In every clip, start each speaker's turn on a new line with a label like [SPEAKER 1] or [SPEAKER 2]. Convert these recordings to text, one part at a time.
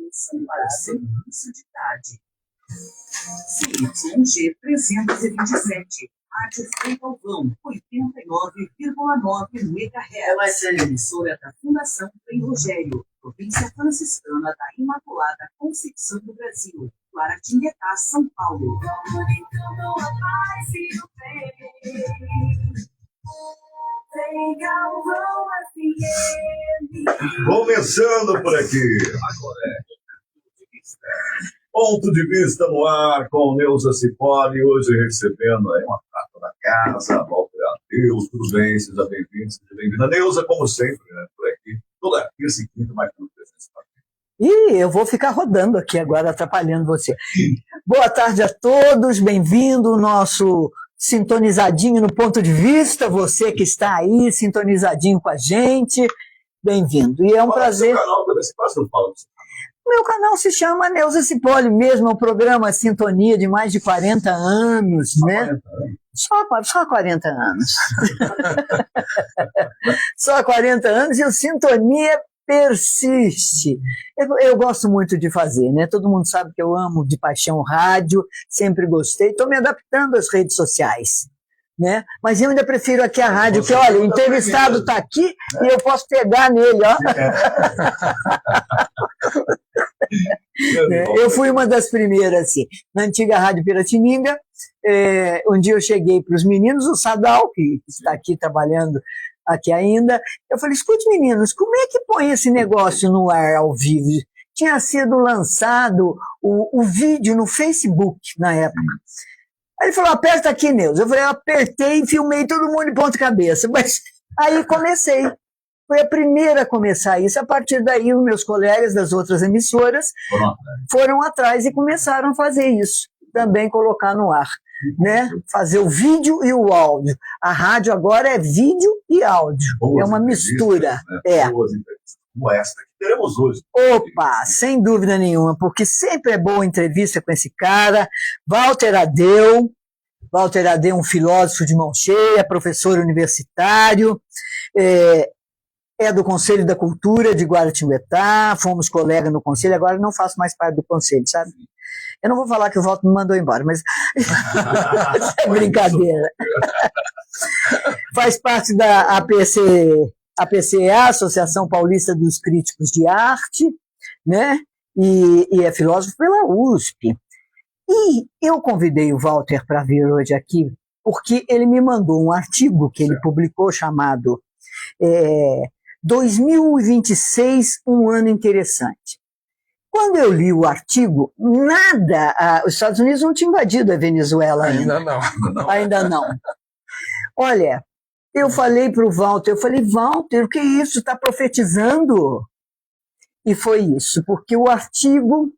[SPEAKER 1] atenção para o serviço de tarde. CYG 327, Rádio Frei Galvão, 89,9 MHz, emissora da Fundação Frei Rogério, província franciscana da Imaculada Conceição do Brasil, Guaratinguetá, São Paulo. Comunicando a paz e o bem. Frei Galvão FM.
[SPEAKER 2] Começando por aqui. Agora é Ponto de Vista no ar com Neuza Cipolle, hoje recebendo aí uma prata da casa, Walter Adeus, tudo bem? Seja bem-vindo, seja bem-vinda. Neuza, como sempre, né, por aqui, toda terça e quinta, mais uma presença.
[SPEAKER 3] E eu vou ficar rodando aqui agora, atrapalhando você. Boa tarde a todos, bem-vindo, nosso sintonizadinho no Ponto de Vista, você que está aí sintonizadinho com a gente, bem-vindo. E é um prazer...
[SPEAKER 2] Canal, você quase não fala disso.
[SPEAKER 3] Meu canal se chama Neuza Cipolle mesmo, é um programa Sintonia de mais de 40 anos, né? 40 anos. Só 40 anos. Só 40 anos e o Sintonia persiste. Eu gosto muito de fazer, né? Todo mundo sabe que eu amo de paixão rádio, sempre gostei, estou me adaptando às redes sociais. Né? Mas eu ainda prefiro aqui a rádio, que olha, o entrevistado está aqui e eu posso pegar nele, ó. Eu fui uma das primeiras, assim, na antiga Rádio Piratininga. Um dia eu cheguei para os meninos, o Sadal, que está aqui trabalhando aqui ainda, eu falei, escute meninos, como é que põe esse negócio no ar ao vivo? Tinha sido lançado o vídeo no Facebook na época. Aí ele falou, aperta aqui, Neuza. Eu falei, eu apertei e filmei todo mundo de ponta cabeça. Mas aí comecei. Foi a primeira a começar isso. A partir daí, os meus colegas das outras emissoras foram atrás e começaram a fazer isso. Também colocar no ar. Né? Fazer o vídeo e o áudio. A rádio agora é vídeo e áudio. É uma mistura.
[SPEAKER 2] Né? Boas entrevistas como esta que teremos hoje.
[SPEAKER 3] Opa, sem dúvida nenhuma, porque sempre é boa entrevista com esse cara, Walter Adeu, um filósofo de mão cheia, professor universitário, é do Conselho da Cultura de Guaratinguetá, fomos colegas no Conselho, agora não faço mais parte do Conselho, sabe? Eu não vou falar que o Walter me mandou embora, mas é brincadeira. Faz parte da APCA, Associação Paulista dos Críticos de Arte, né? E é filósofo pela USP. E eu convidei o Walter para vir hoje aqui, porque ele me mandou um artigo que ele publicou chamado 2026, um ano interessante. Quando eu li o artigo, os Estados Unidos não tinham invadido a Venezuela ainda. Ainda não. Olha, eu falei para o Walter, Walter, o que é isso? Está profetizando? E foi isso, porque o artigo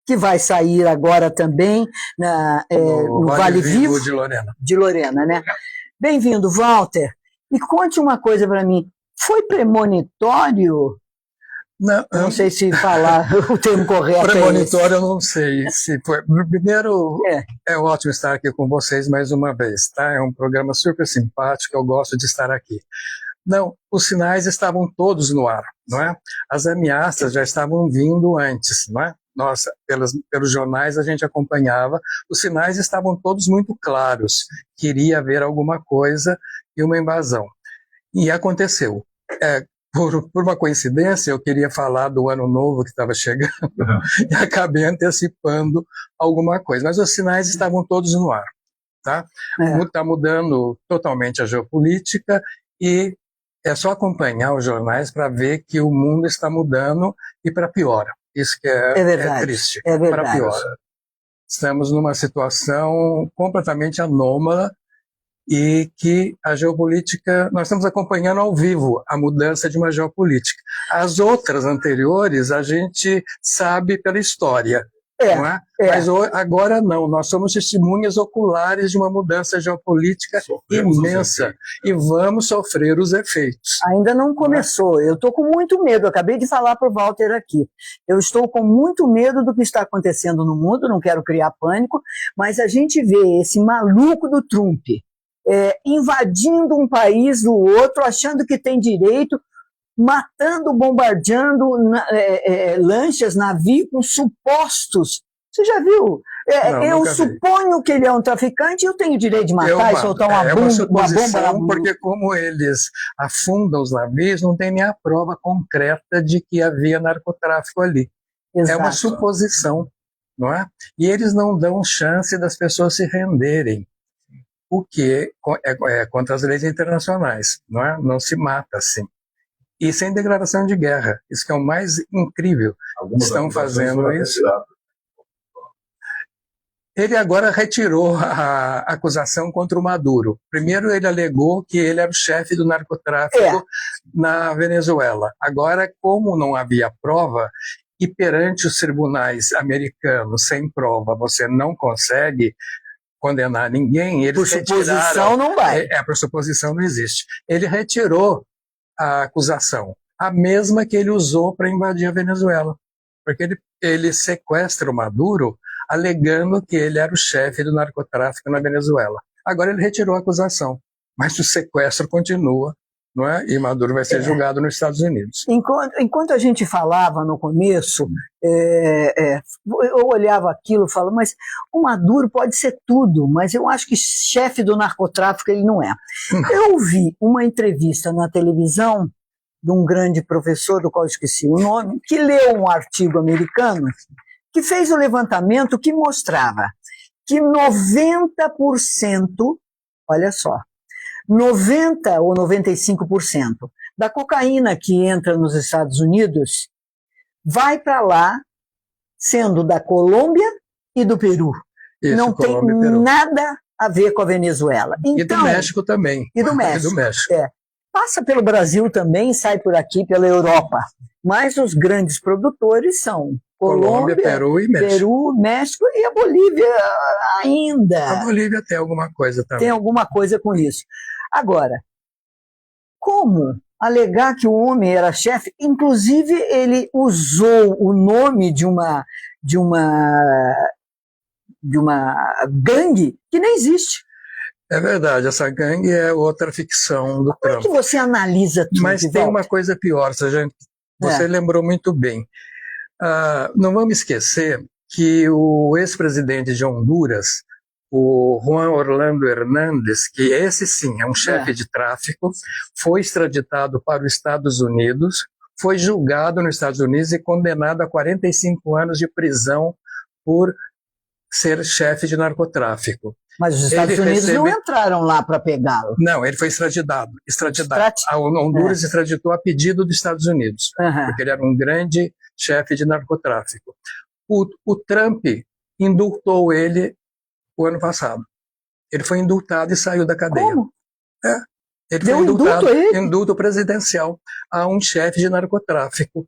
[SPEAKER 3] que vai sair agora também no Vale Vivo de Lorena, né? Bem-vindo, Walter. Me conte uma coisa para mim. Foi premonitório? Não sei se falar o termo correto.
[SPEAKER 4] Premonitório, eu não sei se foi. Primeiro, é ótimo estar aqui com vocês mais uma vez, tá? É um programa super simpático, eu gosto de estar aqui. Não, os sinais estavam todos no ar, não é? As ameaças já estavam vindo antes, não é? Nossa, pelos jornais a gente acompanhava, os sinais estavam todos muito claros, que iria haver alguma coisa e uma invasão. E aconteceu. Por uma coincidência, eu queria falar do ano novo que estava chegando e acabei antecipando alguma coisa. Mas os sinais estavam todos no ar. Tá? Está mudando totalmente a geopolítica e é só acompanhar os jornais para ver que o mundo está mudando e para pior. Isso que é triste.
[SPEAKER 3] É verdade.
[SPEAKER 4] Para pior. Estamos numa situação completamente anômala e que a geopolítica, nós estamos acompanhando ao vivo a mudança de uma geopolítica. As outras anteriores a gente sabe pela história, não é? Mas agora não, nós somos testemunhas oculares de uma mudança geopolítica imensa e vamos sofrer os efeitos.
[SPEAKER 3] Ainda não começou, eu estou com muito medo, eu acabei de falar para o Walter aqui, eu estou com muito medo do que está acontecendo no mundo, não quero criar pânico, mas a gente vê esse maluco do Trump invadindo um país do outro, achando que tem direito, matando, bombardeando lanchas, navios com supostos. Você já viu? Eu suponho que ele é um traficante e eu tenho o direito de matar e soltar uma bomba na...
[SPEAKER 4] Porque como eles afundam os navios, não tem nem a prova concreta de que havia narcotráfico ali. Exato. É uma suposição, não é? E eles não dão chance das pessoas se renderem, o que é contra as leis internacionais, não é? Não se mata assim. E sem declaração de guerra. Isso que é o mais incrível. Estão fazendo isso. Ele agora retirou a acusação contra o Maduro. Primeiro ele alegou que ele era o chefe do narcotráfico na Venezuela. Agora, como não havia prova, e perante os tribunais americanos, sem prova, você não consegue condenar ninguém, eles
[SPEAKER 3] por suposição não vai.
[SPEAKER 4] Por suposição não existe. Ele retirou a acusação, a mesma que ele usou para invadir a Venezuela. Porque ele sequestra o Maduro alegando que ele era o chefe do narcotráfico na Venezuela. Agora ele retirou a acusação, mas o sequestro continua, não é? E Maduro vai ser julgado nos Estados Unidos.
[SPEAKER 3] Enquanto a gente falava no começo, eu olhava aquilo e falava, mas o Maduro pode ser tudo, mas eu acho que chefe do narcotráfico ele não é. Eu vi uma entrevista na televisão de um grande professor, do qual eu esqueci o nome, que leu um artigo americano que fez um levantamento que mostrava que 90%, olha só, 90% ou 95% da cocaína que entra nos Estados Unidos vai para lá, sendo da Colômbia e do Peru.
[SPEAKER 4] Isso,
[SPEAKER 3] não tem nada a ver com a Venezuela. Então,
[SPEAKER 4] e do México também.
[SPEAKER 3] E do México.
[SPEAKER 4] E do México.
[SPEAKER 3] Passa pelo Brasil também, sai por aqui, pela Europa. Mas os grandes produtores são Colômbia,
[SPEAKER 4] Peru e México.
[SPEAKER 3] Peru, México e a Bolívia ainda.
[SPEAKER 4] A Bolívia tem alguma coisa também.
[SPEAKER 3] Tem alguma coisa com isso. Agora, como alegar que o homem era chefe? Inclusive, ele usou o nome de uma gangue que nem existe.
[SPEAKER 4] É verdade, essa gangue é outra ficção do Trump.
[SPEAKER 3] Como é que você analisa tudo?
[SPEAKER 4] Mas tem uma coisa pior, você lembrou muito bem. Não vamos esquecer que o ex-presidente de Honduras, o Juan Orlando Hernández, que esse sim é um chefe de tráfico, foi extraditado para os Estados Unidos, foi julgado nos Estados Unidos e condenado a 45 anos de prisão por ser chefe de narcotráfico.
[SPEAKER 3] Mas os Estados Unidos não entraram lá para pegá-lo.
[SPEAKER 4] Não, ele foi extraditado. A Honduras extraditou a pedido dos Estados Unidos, porque ele era um grande chefe de narcotráfico. O Trump indultou ele o ano passado. Ele foi indultado e saiu da cadeia.
[SPEAKER 3] Como?
[SPEAKER 4] Ele foi indultado, indulto presidencial a um chefe de narcotráfico.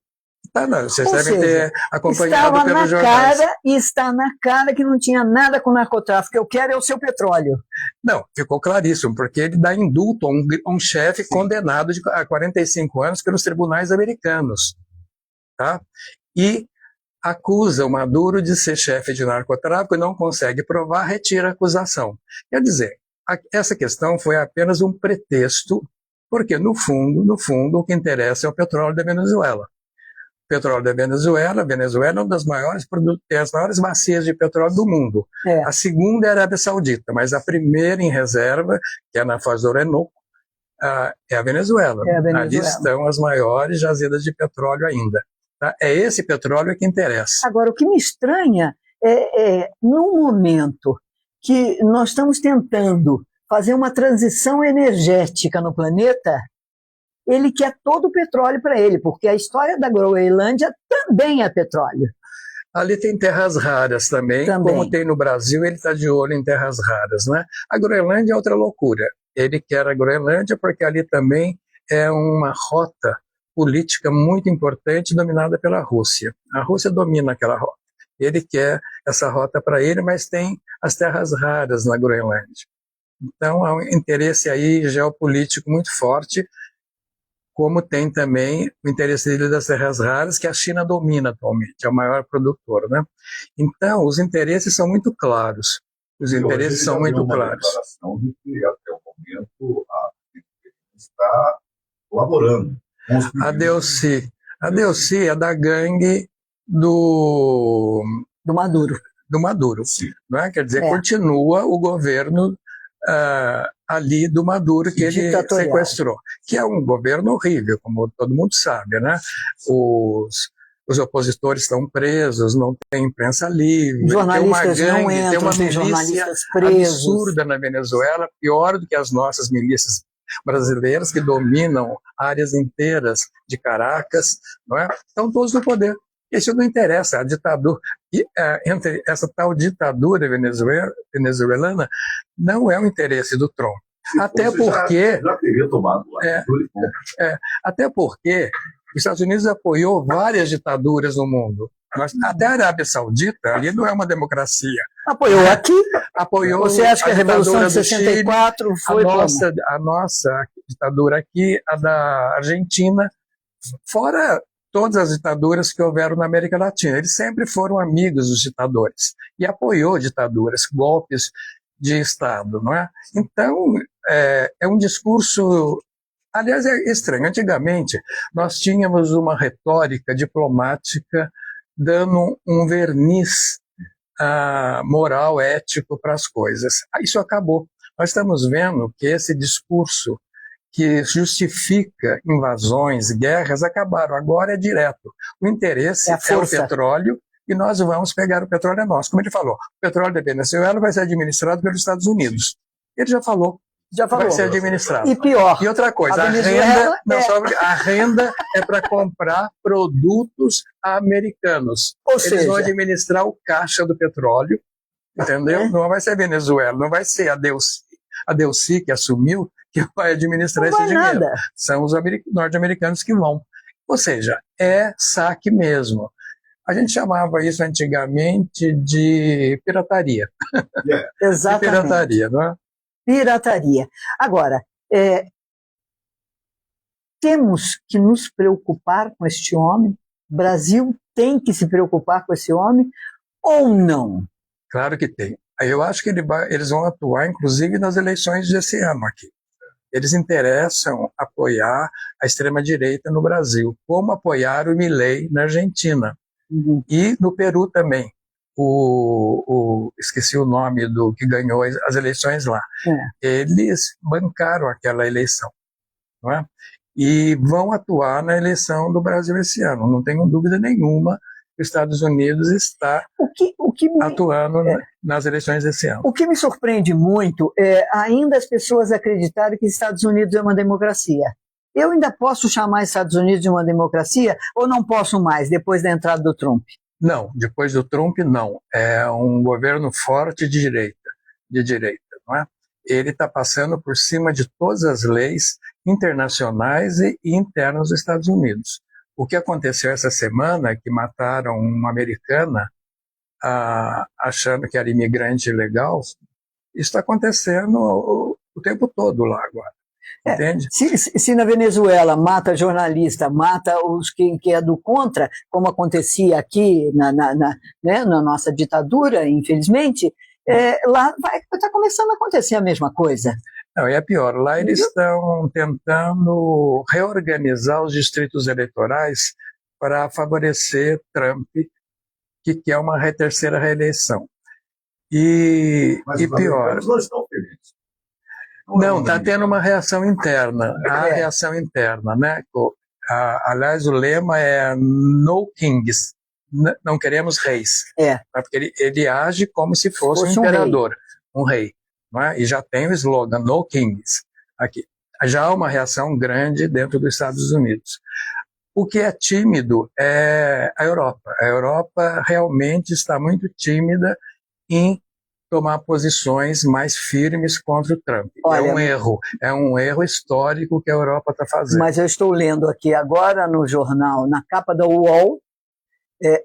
[SPEAKER 4] Vocês devem ter acompanhado pelos jornais.
[SPEAKER 3] Está na cara que não tinha nada com narcotráfico. Eu quero é o seu petróleo.
[SPEAKER 4] Não, ficou claríssimo, porque ele dá indulto a um chefe condenado a 45 anos pelos tribunais americanos. Tá? E acusa o Maduro de ser chefe de narcotráfico e não consegue provar, retira a acusação. Quer dizer, essa questão foi apenas um pretexto, porque no fundo, o que interessa é o petróleo da Venezuela. Petróleo da Venezuela. A Venezuela é uma das maiores bacias de petróleo do mundo. A segunda é a Arábia Saudita, mas a primeira em reserva, que é na Foz do Orinoco, é a Venezuela. Ali estão as maiores jazidas de petróleo ainda. Tá? É esse petróleo que interessa.
[SPEAKER 3] Agora, o que me estranha no momento que nós estamos tentando fazer uma transição energética no planeta, ele quer todo o petróleo para ele, porque a história da Groenlândia também é petróleo.
[SPEAKER 4] Ali tem terras raras também, como tem no Brasil, ele está de olho em terras raras, né? A Groenlândia é outra loucura. Ele quer a Groenlândia porque ali também é uma rota política muito importante dominada pela Rússia. A Rússia domina aquela rota. Ele quer essa rota para ele, mas tem as terras raras na Groenlândia. Então há um interesse aí geopolítico muito forte, como tem também o interesse dele das terras raras, que a China domina atualmente, é o maior produtor, né? Então, os interesses são muito claros. Os interesses são muito claros.
[SPEAKER 2] De que até o momento a está colaborando.
[SPEAKER 4] A Delcy é da gangue do
[SPEAKER 3] Maduro.
[SPEAKER 4] Do Maduro, não é? Quer dizer, continua o governo ali do Maduro que ele sequestrou, que é um governo horrível, como todo mundo sabe, né? Os opositores estão presos, não tem imprensa livre,
[SPEAKER 3] jornalistas
[SPEAKER 4] tem uma gangue,
[SPEAKER 3] não entram,
[SPEAKER 4] tem uma
[SPEAKER 3] tem
[SPEAKER 4] milícia
[SPEAKER 3] jornalistas presos.
[SPEAKER 4] absurda na Venezuela, pior do que as nossas milícias brasileiras que dominam áreas inteiras de Caracas, não é? Estão todos no poder. Isso não interessa, a ditadura, entre essa tal ditadura venezuelana não é o interesse do Trump. Até porque,
[SPEAKER 2] já teria tomado lá.
[SPEAKER 4] até porque os Estados Unidos apoiou várias ditaduras no mundo. Até a Arábia Saudita, ali não é uma democracia.
[SPEAKER 3] Apoiou aqui?
[SPEAKER 4] Apoiou.
[SPEAKER 3] Você acha que a Revolução de 64 foi
[SPEAKER 4] a nossa ditadura aqui, a da Argentina, fora todas as ditaduras que houveram na América Latina. Eles sempre foram amigos dos ditadores e apoiou ditaduras, golpes de Estado, não é? Então, é um discurso, aliás, é estranho. Antigamente, nós tínhamos uma retórica diplomática dando um verniz moral, ético para as coisas. Isso acabou. Nós estamos vendo que esse discurso que justifica invasões, guerras, acabaram. Agora é direto. O interesse é o petróleo e nós vamos pegar o petróleo, é nosso. Como ele falou, o petróleo da Venezuela vai ser administrado pelos Estados Unidos. Ele já falou. Vai ser administrado.
[SPEAKER 3] E pior.
[SPEAKER 4] E outra coisa, a renda é para comprar produtos americanos. Eles vão administrar o caixa do petróleo, entendeu? Não vai ser a Venezuela, não vai ser a Delcy que assumiu, que vai administrar esse dinheiro. São os norte-americanos que vão. Ou seja, é saque mesmo. A gente chamava isso antigamente de pirataria.
[SPEAKER 3] Exatamente.
[SPEAKER 4] De pirataria, não é?
[SPEAKER 3] Pirataria. Agora, temos que nos preocupar com este homem? O Brasil tem que se preocupar com esse homem ou não?
[SPEAKER 4] Claro que tem. Eu acho que eles vão atuar, inclusive, nas eleições desse ano aqui. Eles interessam apoiar a extrema-direita no Brasil, como apoiaram o Milei na Argentina. E no Peru também. Esqueci o nome do que ganhou as eleições lá. Eles bancaram aquela eleição, não é? E vão atuar na eleição do Brasil esse ano. Não tenho dúvida nenhuma que os Estados Unidos está atuando nas eleições desse ano.
[SPEAKER 3] O que me surpreende muito é ainda as pessoas acreditarem que os Estados Unidos é uma democracia. Eu ainda posso chamar os Estados Unidos de uma democracia ou não posso mais, depois da entrada do Trump?
[SPEAKER 4] Não, depois do Trump, não. É um governo forte de direita, não é? Ele está passando por cima de todas as leis internacionais e internas dos Estados Unidos. O que aconteceu essa semana, que mataram uma americana achando que era imigrante ilegal, isso está acontecendo o tempo todo lá agora. Entende?
[SPEAKER 3] Se na Venezuela mata jornalista, mata os que é do contra, como acontecia aqui na nossa ditadura, infelizmente, lá está começando a acontecer a mesma coisa.
[SPEAKER 4] Não, é pior. Lá eles estão tentando reorganizar os distritos eleitorais para favorecer Trump, que quer uma terceira reeleição. E pior.
[SPEAKER 2] Não estão felizes.
[SPEAKER 4] Não, está tendo uma reação interna. Há reação interna, né? Aliás, o lema é No Kings. Não queremos reis. Porque ele age como se fosse um imperador, um rei. Não é? E já tem o slogan No Kings aqui. Já há uma reação grande dentro dos Estados Unidos. O que é tímido é a Europa. A Europa realmente está muito tímida em tomar posições mais firmes contra o Trump. Olha, é um erro histórico que a Europa está fazendo.
[SPEAKER 3] Mas eu estou lendo aqui agora no jornal, na capa da UOL,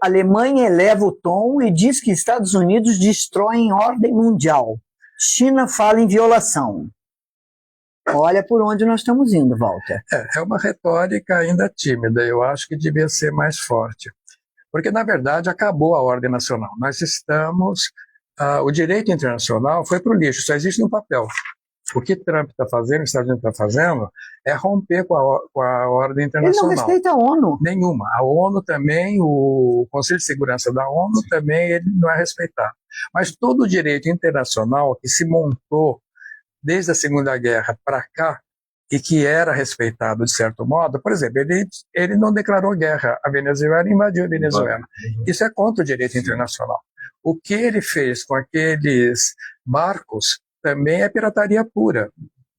[SPEAKER 3] Alemanha eleva o tom e diz que Estados Unidos destroem ordem mundial. China fala em violação. Olha por onde nós estamos indo, Walter.
[SPEAKER 4] É uma retórica ainda tímida, eu acho que devia ser mais forte. Porque, na verdade, acabou a ordem nacional. Nós estamos... o direito internacional foi para o lixo, só existe no papel. O que Trump está fazendo, os Estados Unidos está fazendo, é romper com a ordem
[SPEAKER 3] Ele
[SPEAKER 4] internacional.
[SPEAKER 3] não respeita a ONU.
[SPEAKER 4] Nenhuma. A ONU também, o Conselho de Segurança da ONU também, ele não é respeitado. Mas todo o direito internacional que se montou desde a Segunda Guerra para cá e que era respeitado de certo modo, por exemplo, ele não declarou guerra à Venezuela e invadiu a Venezuela. Isso é contra o direito internacional. O que ele fez com aqueles barcos também é pirataria pura,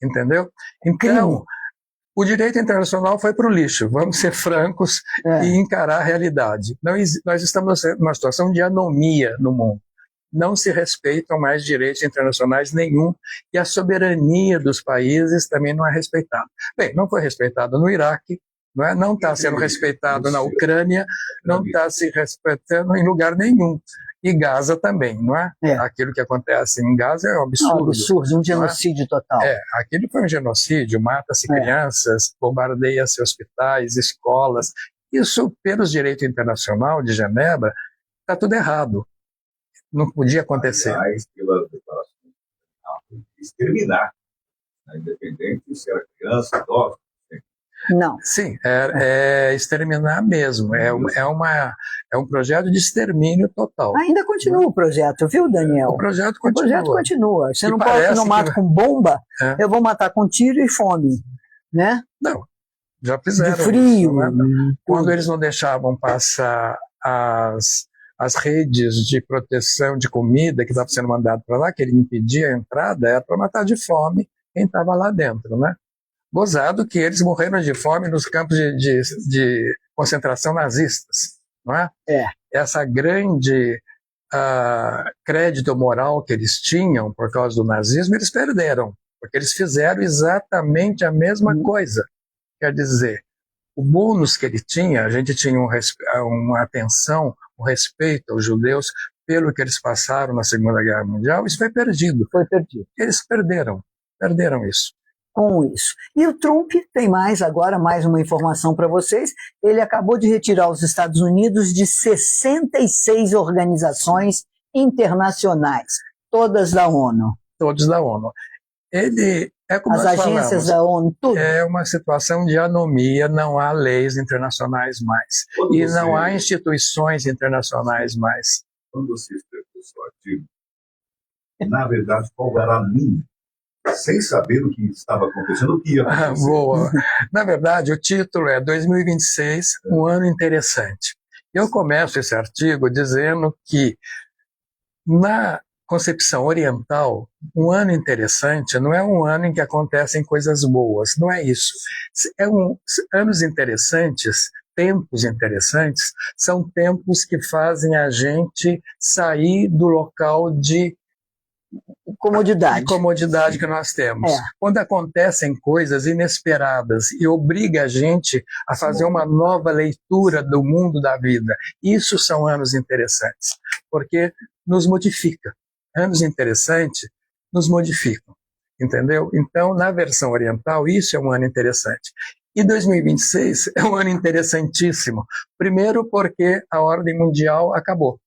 [SPEAKER 4] entendeu? Então, o direito internacional foi para o lixo, vamos ser francos e encarar a realidade. Nós estamos numa situação de anomia no mundo. Não se respeitam mais direitos internacionais nenhum e a soberania dos países também não é respeitada. Bem, não foi respeitada no Iraque, não está sendo respeitado na Ucrânia, não está se respeitando em lugar nenhum. E Gaza também, não é? Aquilo que acontece em Gaza é um absurdo.
[SPEAKER 3] É um absurdo, um genocídio total.
[SPEAKER 4] Aquilo foi um genocídio, mata-se crianças, bombardeia-se hospitais, escolas. Isso, pelos direitos internacional de Genebra, está tudo errado. Não podia acontecer.
[SPEAKER 2] Aliás, pela declaração exterminar, independente se era criança, idoso.
[SPEAKER 3] Não.
[SPEAKER 4] Sim, é exterminar mesmo. É um projeto de extermínio total.
[SPEAKER 3] Ainda continua o projeto, viu, Daniel?
[SPEAKER 4] O projeto continua.
[SPEAKER 3] Você não pode que não mata com bomba, eu vou matar com tiro e fome, né?
[SPEAKER 4] Não, já fizeram.
[SPEAKER 3] De frio.
[SPEAKER 4] Isso, né? Quando eles não deixavam passar as redes de proteção de comida que estava sendo mandado para lá, que ele impedia a entrada, era para matar de fome quem estava lá dentro, né? Gozado que eles morreram de fome nos campos de concentração nazistas, não é? Essa grande crédito moral que eles tinham por causa do nazismo, eles perderam, porque eles fizeram exatamente a mesma coisa. Quer dizer, o bônus que ele tinha, a gente tinha uma atenção, um respeito aos judeus pelo que eles passaram na Segunda Guerra Mundial, isso foi perdido. Eles perderam isso.
[SPEAKER 3] Com isso. E o Trump tem mais uma informação para vocês. Ele acabou de retirar os Estados Unidos de 66 organizações internacionais, todas da ONU.
[SPEAKER 4] Todos da ONU. Ele é como
[SPEAKER 3] as agências da ONU, tudo.
[SPEAKER 4] É uma situação de anomia, não há leis internacionais mais. E não há instituições internacionais mais.
[SPEAKER 2] Quando você escreveu o seu artigo, na verdade, qual era a linha? Sem saber o que estava acontecendo, o que ia acontecer.
[SPEAKER 4] Boa. Na verdade, o título é 2026, um ano interessante. Eu começo esse artigo dizendo que, na concepção oriental, um ano interessante não é um ano em que acontecem coisas boas, não é isso. Anos interessantes, tempos interessantes, são tempos que fazem a gente sair do local de comodidade que nós temos. Quando acontecem coisas inesperadas e obriga a gente a fazer uma nova leitura do mundo da vida, isso são anos interessantes, porque nos modifica. Anos interessantes nos modificam, entendeu? Então, na versão oriental, isso é um ano interessante. E 2026 é um ano interessantíssimo. Primeiro porque a ordem mundial acabou.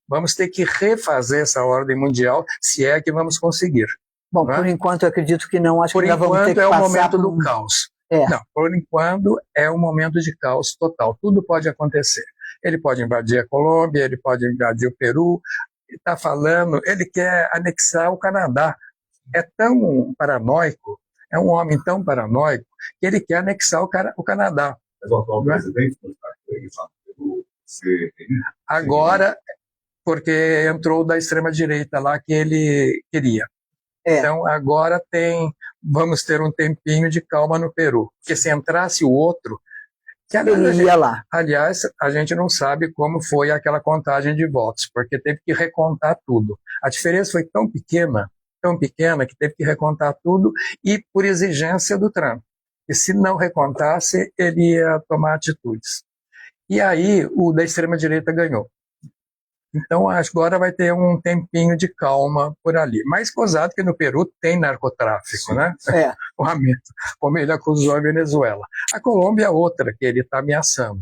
[SPEAKER 4] Vamos ter que refazer essa ordem mundial, se é que vamos conseguir.
[SPEAKER 3] Bom, por enquanto eu acredito que não. Acho que ainda vamos ter que
[SPEAKER 4] passar. Por enquanto é o momento do caos. Não, por enquanto é um momento de caos total. Tudo pode acontecer. Ele pode invadir a Colômbia, ele pode invadir o Peru. Ele está falando, ele quer anexar o Canadá. É tão paranoico, é um homem tão paranoico, que ele quer anexar o Canadá.
[SPEAKER 2] Mas o atual presidente não está querendo
[SPEAKER 4] agora, porque entrou da extrema-direita lá que ele queria. Então, agora vamos ter um tempinho de calma no Peru. Porque se entrasse o outro,
[SPEAKER 3] ele ia lá.
[SPEAKER 4] Aliás, a gente não sabe como foi aquela contagem de votos, porque teve que recontar tudo. A diferença foi tão pequena que teve que recontar tudo e por exigência do Trump. E se não recontasse, ele ia tomar atitudes. E aí, o da extrema-direita ganhou. Então, agora vai ter um tempinho de calma por ali. Mais gozado que no Peru tem narcotráfico, né? Como ele acusou a Venezuela. A Colômbia é outra que ele está ameaçando,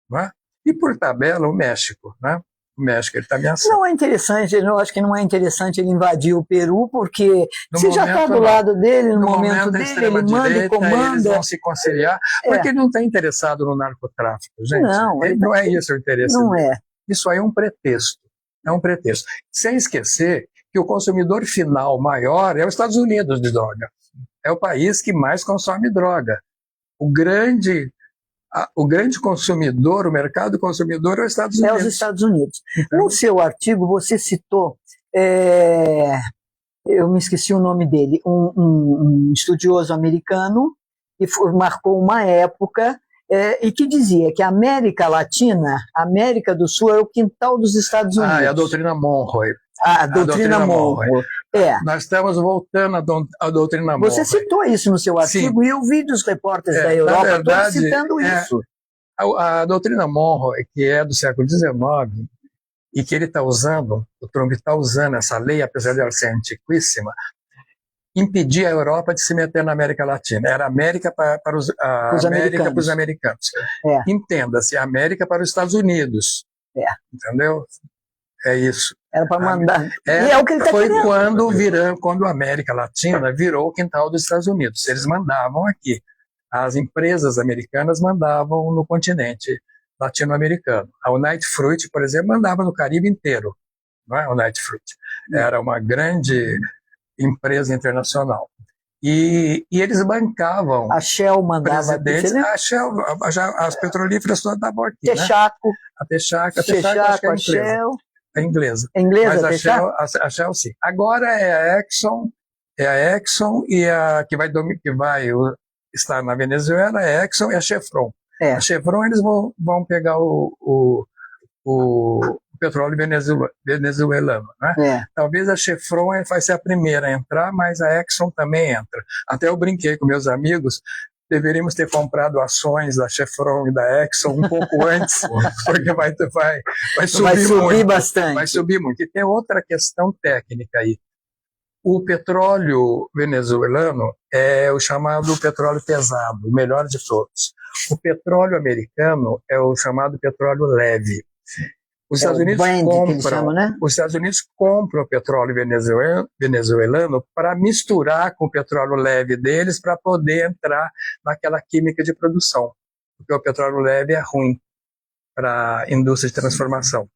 [SPEAKER 4] né? E por tabela, o México, né? O México ele está ameaçando.
[SPEAKER 3] Não é interessante, eu acho que não é interessante ele invadir o Peru, porque você já está do
[SPEAKER 4] não.
[SPEAKER 3] lado dele, no
[SPEAKER 4] da
[SPEAKER 3] momento dele, ele manda e comanda.
[SPEAKER 4] Eles vão se conciliar, porque ele não está interessado no narcotráfico, gente.
[SPEAKER 3] Não,
[SPEAKER 4] não é isso o interesse
[SPEAKER 3] não
[SPEAKER 4] dele.
[SPEAKER 3] é.
[SPEAKER 4] Isso aí é um pretexto. É um pretexto. Sem esquecer que o consumidor final maior é os Estados Unidos de droga. É o país que mais consome droga. O grande consumidor, o mercado consumidor é os Estados Unidos.
[SPEAKER 3] É os Estados Unidos.
[SPEAKER 4] Então,
[SPEAKER 3] no seu artigo, você citou, eu me esqueci o nome dele, um estudioso americano que marcou uma época e que dizia que a América Latina, a América do Sul, é o quintal dos Estados Unidos.
[SPEAKER 4] é a doutrina Monroe.
[SPEAKER 3] A doutrina Monroe.
[SPEAKER 4] Nós estamos voltando à doutrina Monroe.
[SPEAKER 3] Você citou isso no seu artigo. Sim. E eu vi dos repórteres da Europa todos citando isso.
[SPEAKER 4] A doutrina Monroe, que é do século XIX, e que ele está usando, o Trump está usando essa lei, apesar de ela ser antiquíssima, impedir a Europa de se meter na América Latina. Era a América para os americanos. Entenda-se, a América para os Estados Unidos. Entendeu? É isso.
[SPEAKER 3] Era para mandar. E é o que ele está querendo.
[SPEAKER 4] Foi quando a América Latina virou o quintal dos Estados Unidos. Eles mandavam aqui. As empresas americanas mandavam no continente latino-americano. A United Fruit, por exemplo, mandava no Caribe inteiro. Não é? A United Fruit. Era uma grande empresa internacional. E eles bancavam.
[SPEAKER 3] A Shell mandava.
[SPEAKER 4] A Shell, as petrolíferas todas estavam aqui.
[SPEAKER 3] Texaco.
[SPEAKER 4] Né? A Texaco,
[SPEAKER 3] a Shell.
[SPEAKER 4] É inglesa.
[SPEAKER 3] É inglesa,
[SPEAKER 4] mas a Shell sim. Agora é a Exxon e a que vai estar na Venezuela, é a Exxon e a Chevron. A Chevron eles vão pegar o petróleo venezuelano. Né? Talvez a Chevron vai ser a primeira a entrar, mas a Exxon também entra. Até eu brinquei com meus amigos, deveríamos ter comprado ações da Chevron e da Exxon um pouco antes, porque vai subir muito,
[SPEAKER 3] bastante.
[SPEAKER 4] Vai subir muito. E tem outra questão técnica aí. O petróleo venezuelano é o chamado petróleo pesado, o melhor de todos. O petróleo americano é o chamado petróleo leve. Os Estados Unidos compram o petróleo venezuelano para misturar com o petróleo leve deles para poder entrar naquela química de produção. Porque o petróleo leve é ruim para a indústria de transformação.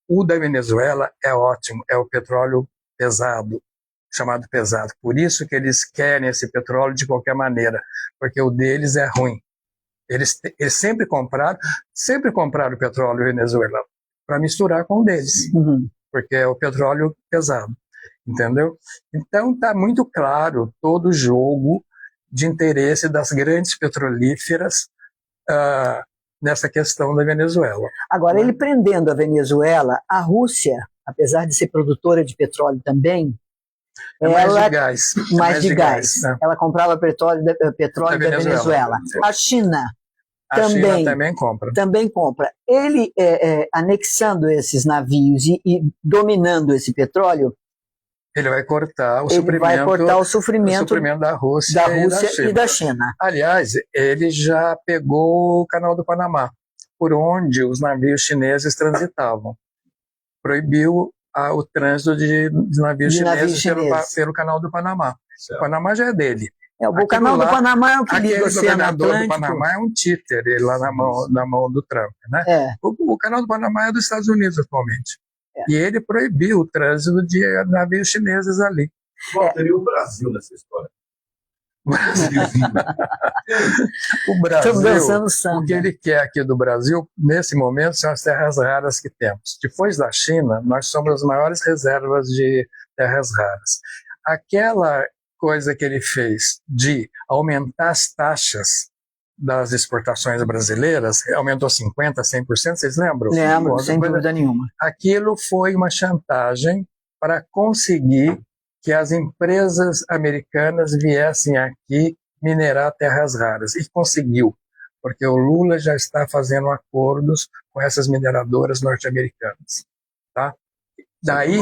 [SPEAKER 4] O da Venezuela é ótimo, é o petróleo pesado, chamado pesado. Por isso que eles querem esse petróleo de qualquer maneira, porque o deles é ruim. Eles sempre compraram o petróleo venezuelano para misturar com o deles, porque é o petróleo pesado, entendeu? Então está muito claro todo o jogo de interesse das grandes petrolíferas nessa questão da Venezuela.
[SPEAKER 3] Agora, ele prendendo a Venezuela, a Rússia, apesar de ser produtora de petróleo também,
[SPEAKER 4] mais de gás. Né?
[SPEAKER 3] Ela comprava petróleo da Venezuela. A China também compra. Ele, anexando esses navios e dominando esse petróleo,
[SPEAKER 4] ele vai cortar o
[SPEAKER 3] sofrimento
[SPEAKER 4] da Rússia
[SPEAKER 3] e da China.
[SPEAKER 4] Aliás, ele já pegou o Canal do Panamá, por onde os navios chineses transitavam. Proibiu o trânsito de navios chineses pelo Canal do Panamá. O Panamá já é dele.
[SPEAKER 3] O Canal do Panamá é o que liga o Oceano Atlântico.
[SPEAKER 4] O governador do Panamá é um títer, ele lá na mão do Trump. Né? O Canal do Panamá é dos Estados Unidos atualmente. E ele proibiu o trânsito de navios chineses ali.
[SPEAKER 2] Teria o Brasil nessa história.
[SPEAKER 4] O Brasil, o que ele quer aqui do Brasil, nesse momento, são as terras raras que temos. Depois da China, nós somos as maiores reservas de terras raras. Aquela coisa que ele fez de aumentar as taxas das exportações brasileiras, aumentou 50%, 100%, vocês lembram?
[SPEAKER 3] Lembro, sem dúvida nenhuma.
[SPEAKER 4] Aquilo foi uma chantagem para conseguir que as empresas americanas viessem aqui minerar terras raras. E conseguiu, porque o Lula já está fazendo acordos com essas mineradoras norte-americanas. Tá? Daí,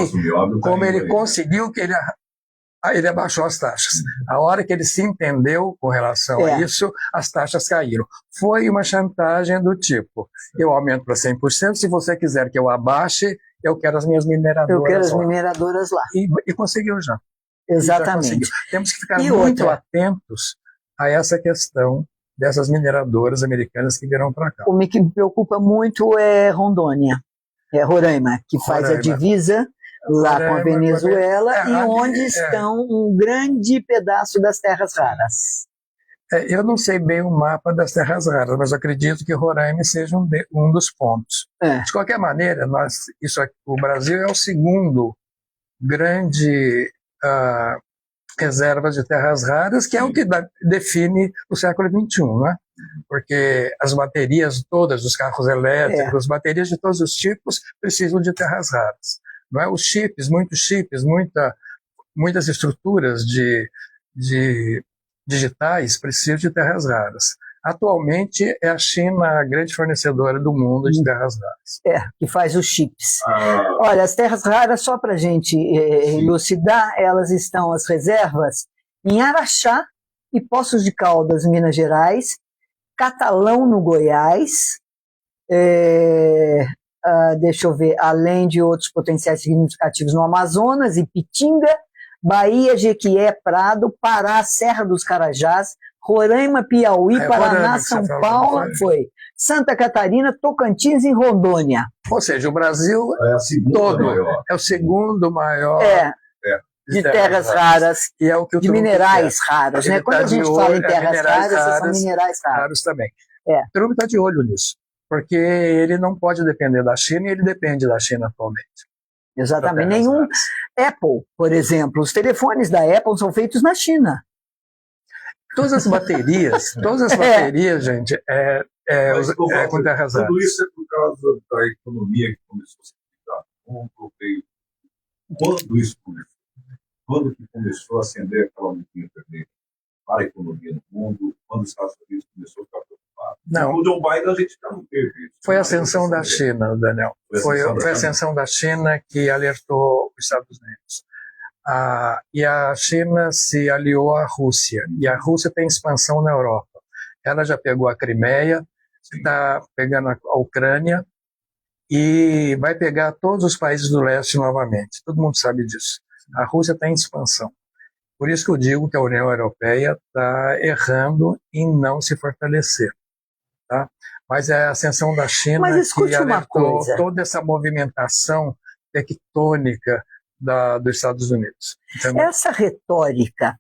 [SPEAKER 4] como ele conseguiu que ele Aí ele abaixou as taxas. A hora que ele se entendeu com relação a isso, as taxas caíram. Foi uma chantagem do tipo, eu aumento para 100%, se você quiser que eu abaixe, eu quero as minhas mineradoras
[SPEAKER 3] lá. Eu quero as mineradoras lá.
[SPEAKER 4] E conseguiu já.
[SPEAKER 3] Exatamente.
[SPEAKER 4] Já temos que ficar muito atentos a essa questão dessas mineradoras americanas que virão para cá.
[SPEAKER 3] O que me preocupa muito é Rondônia, é Roraima, que faz a divisa lá com a Venezuela e onde estão um grande pedaço das terras raras.
[SPEAKER 4] Eu não sei bem o mapa das terras raras, mas acredito que Roraima seja um dos pontos. De qualquer maneira, o Brasil é o segundo grande reserva de terras raras, que é o que define o século XXI, né? Porque as baterias todas dos carros elétricos, baterias de todos os tipos, precisam de terras raras. Não é? Os chips, muitas estruturas digitais precisam de terras raras. Atualmente é a China a grande fornecedora do mundo de terras raras.
[SPEAKER 3] Que faz os chips. Olha, as terras raras, só para a gente elucidar, elas estão, as reservas, em Araxá e Poços de Caldas, Minas Gerais, Catalão, no Goiás, deixa eu ver, além de outros potenciais significativos no Amazonas, Ipitinga, Bahia, Jequié, Prado, Pará, Serra dos Carajás, Roraima, Piauí, Paraná, São Paulo, Santa Catarina, Tocantins e Rondônia.
[SPEAKER 4] Ou seja, o Brasil todo é o segundo maior
[SPEAKER 3] de terras raras,
[SPEAKER 4] e é o que
[SPEAKER 3] de minerais raros. Né? Quando a gente fala em terras raras, são minerais raros
[SPEAKER 4] também. O Trump está de olho nisso, porque ele não pode depender da China e ele depende da China atualmente.
[SPEAKER 3] Exatamente. Nenhum Apple, por exemplo, os telefones da Apple são feitos na China.
[SPEAKER 4] Todas as baterias, gente, com terras raras.
[SPEAKER 2] Tudo isso é por causa da economia que começou a se ficar. Quando isso começou? Quando que começou a acender aquela luzinha vermelha para a economia no mundo? Quando os Estados Unidos começou a ficar preocupado?
[SPEAKER 4] Não.
[SPEAKER 2] O Joe Biden a gente já não teve isso.
[SPEAKER 4] Foi a ascensão da China, Daniel. Foi a ascensão da China que alertou os Estados Unidos. E a China se aliou à Rússia, e a Rússia tem expansão na Europa. Ela já pegou a Crimeia, está pegando a Ucrânia e vai pegar todos os países do leste novamente. Todo mundo sabe disso. A Rússia está em expansão. Por isso que eu digo que a União Europeia está errando em não se fortalecer. Tá? Mas é a ascensão da China que alertou toda essa movimentação tectônica dos Estados Unidos. Entendeu?
[SPEAKER 3] Essa retórica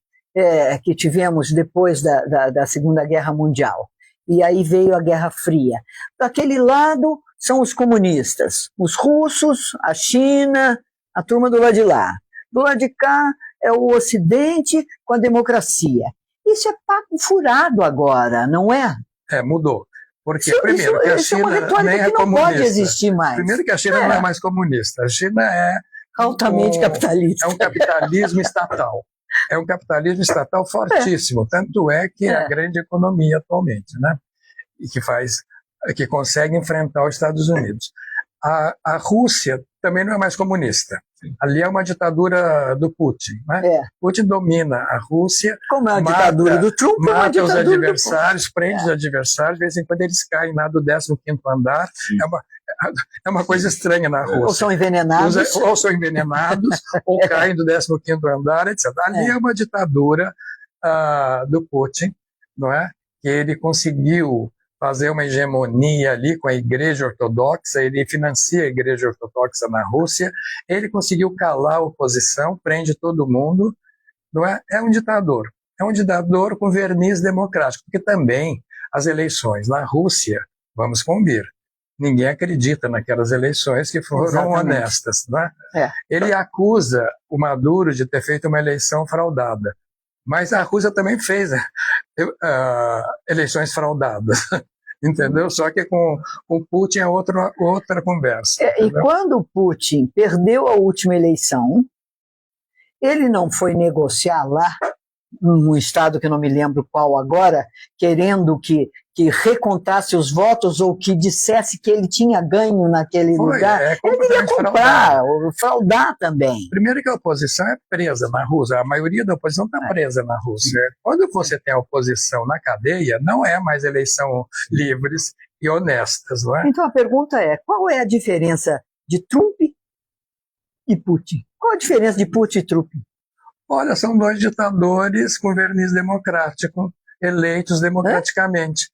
[SPEAKER 3] que tivemos depois da Segunda Guerra Mundial, e aí veio a Guerra Fria. Daquele lado são os comunistas, os russos, a China, a turma do lado de lá. Do lado de cá é o Ocidente com a democracia. Isso é papo furado agora, não é?
[SPEAKER 4] Mudou. Porque, primeiro, que a China nem é comunista. Não pode existir mais. Primeiro que a China não é mais comunista. A China é
[SPEAKER 3] altamente capitalista.
[SPEAKER 4] É um capitalismo estatal. É um capitalismo estatal fortíssimo. Tanto é que é a grande economia atualmente, né? E que consegue enfrentar os Estados Unidos. A Rússia também não é mais comunista. Ali é uma ditadura do Putin, né? Putin domina a Rússia.
[SPEAKER 3] Como é a ditadura do Trump?
[SPEAKER 4] Mata os adversários, prende os adversários, de vez em quando eles caem lá do 15º andar. É uma coisa estranha na Rússia.
[SPEAKER 3] Ou são envenenados.
[SPEAKER 4] Ou caem do 15º andar, etc. Ali é uma ditadura do Putin, não é? Que ele conseguiu fazer uma hegemonia ali com a Igreja Ortodoxa, ele financia a Igreja Ortodoxa na Rússia, ele conseguiu calar a oposição, prende todo mundo, não é? É um ditador com verniz democrático, porque também as eleições na Rússia, vamos convir, ninguém acredita naquelas eleições que foram honestas, não é? Ele acusa o Maduro de ter feito uma eleição fraudada, mas a Rússia também fez eleições fraudadas. Entendeu? Só que com Putin é outra conversa.
[SPEAKER 3] E quando o Putin perdeu a última eleição, ele não foi negociar lá num estado que eu não me lembro qual agora, querendo que recontasse os votos ou que dissesse que ele tinha ganho naquele lugar. Ele ia comprar, ou fraudar também.
[SPEAKER 4] Primeiro que a oposição é presa na Rússia, a maioria da oposição está presa na Rússia. Quando você tem a oposição na cadeia, não é mais eleição livres e honestas, não é?
[SPEAKER 3] Então a pergunta é, qual é a diferença de Trump e Putin? Qual a diferença de Putin e Trump?
[SPEAKER 4] Olha, são dois ditadores com verniz democrático, eleitos democraticamente.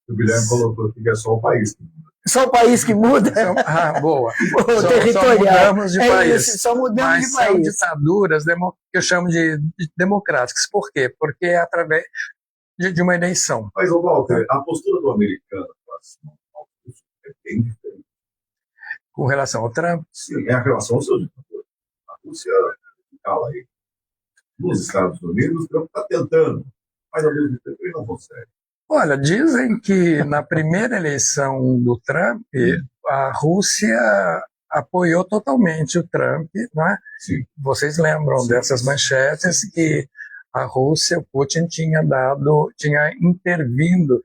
[SPEAKER 2] O Guilherme colocou que é só o país que muda.
[SPEAKER 3] Só o país que muda?
[SPEAKER 4] Boa.
[SPEAKER 3] O territorial.
[SPEAKER 4] Só mudamos de país.
[SPEAKER 3] Isso, só mudamos
[SPEAKER 4] mas
[SPEAKER 3] de país.
[SPEAKER 4] São ditaduras que eu chamo de democráticas. Por quê? Porque é através de uma eleição.
[SPEAKER 2] Mas, Walter, a postura do americano é bem diferente.
[SPEAKER 4] Com relação ao Trump?
[SPEAKER 2] Sim, é a relação ao seu ditador. A Rússia cala aí. Nos Estados Unidos, o Trump está tentando, mas ao mesmo tempo ele não consegue.
[SPEAKER 4] Olha, dizem que na primeira eleição do Trump, a Rússia apoiou totalmente o Trump, né?
[SPEAKER 2] Sim.
[SPEAKER 4] Vocês lembram dessas manchetes que a Rússia, o Putin tinha intervindo,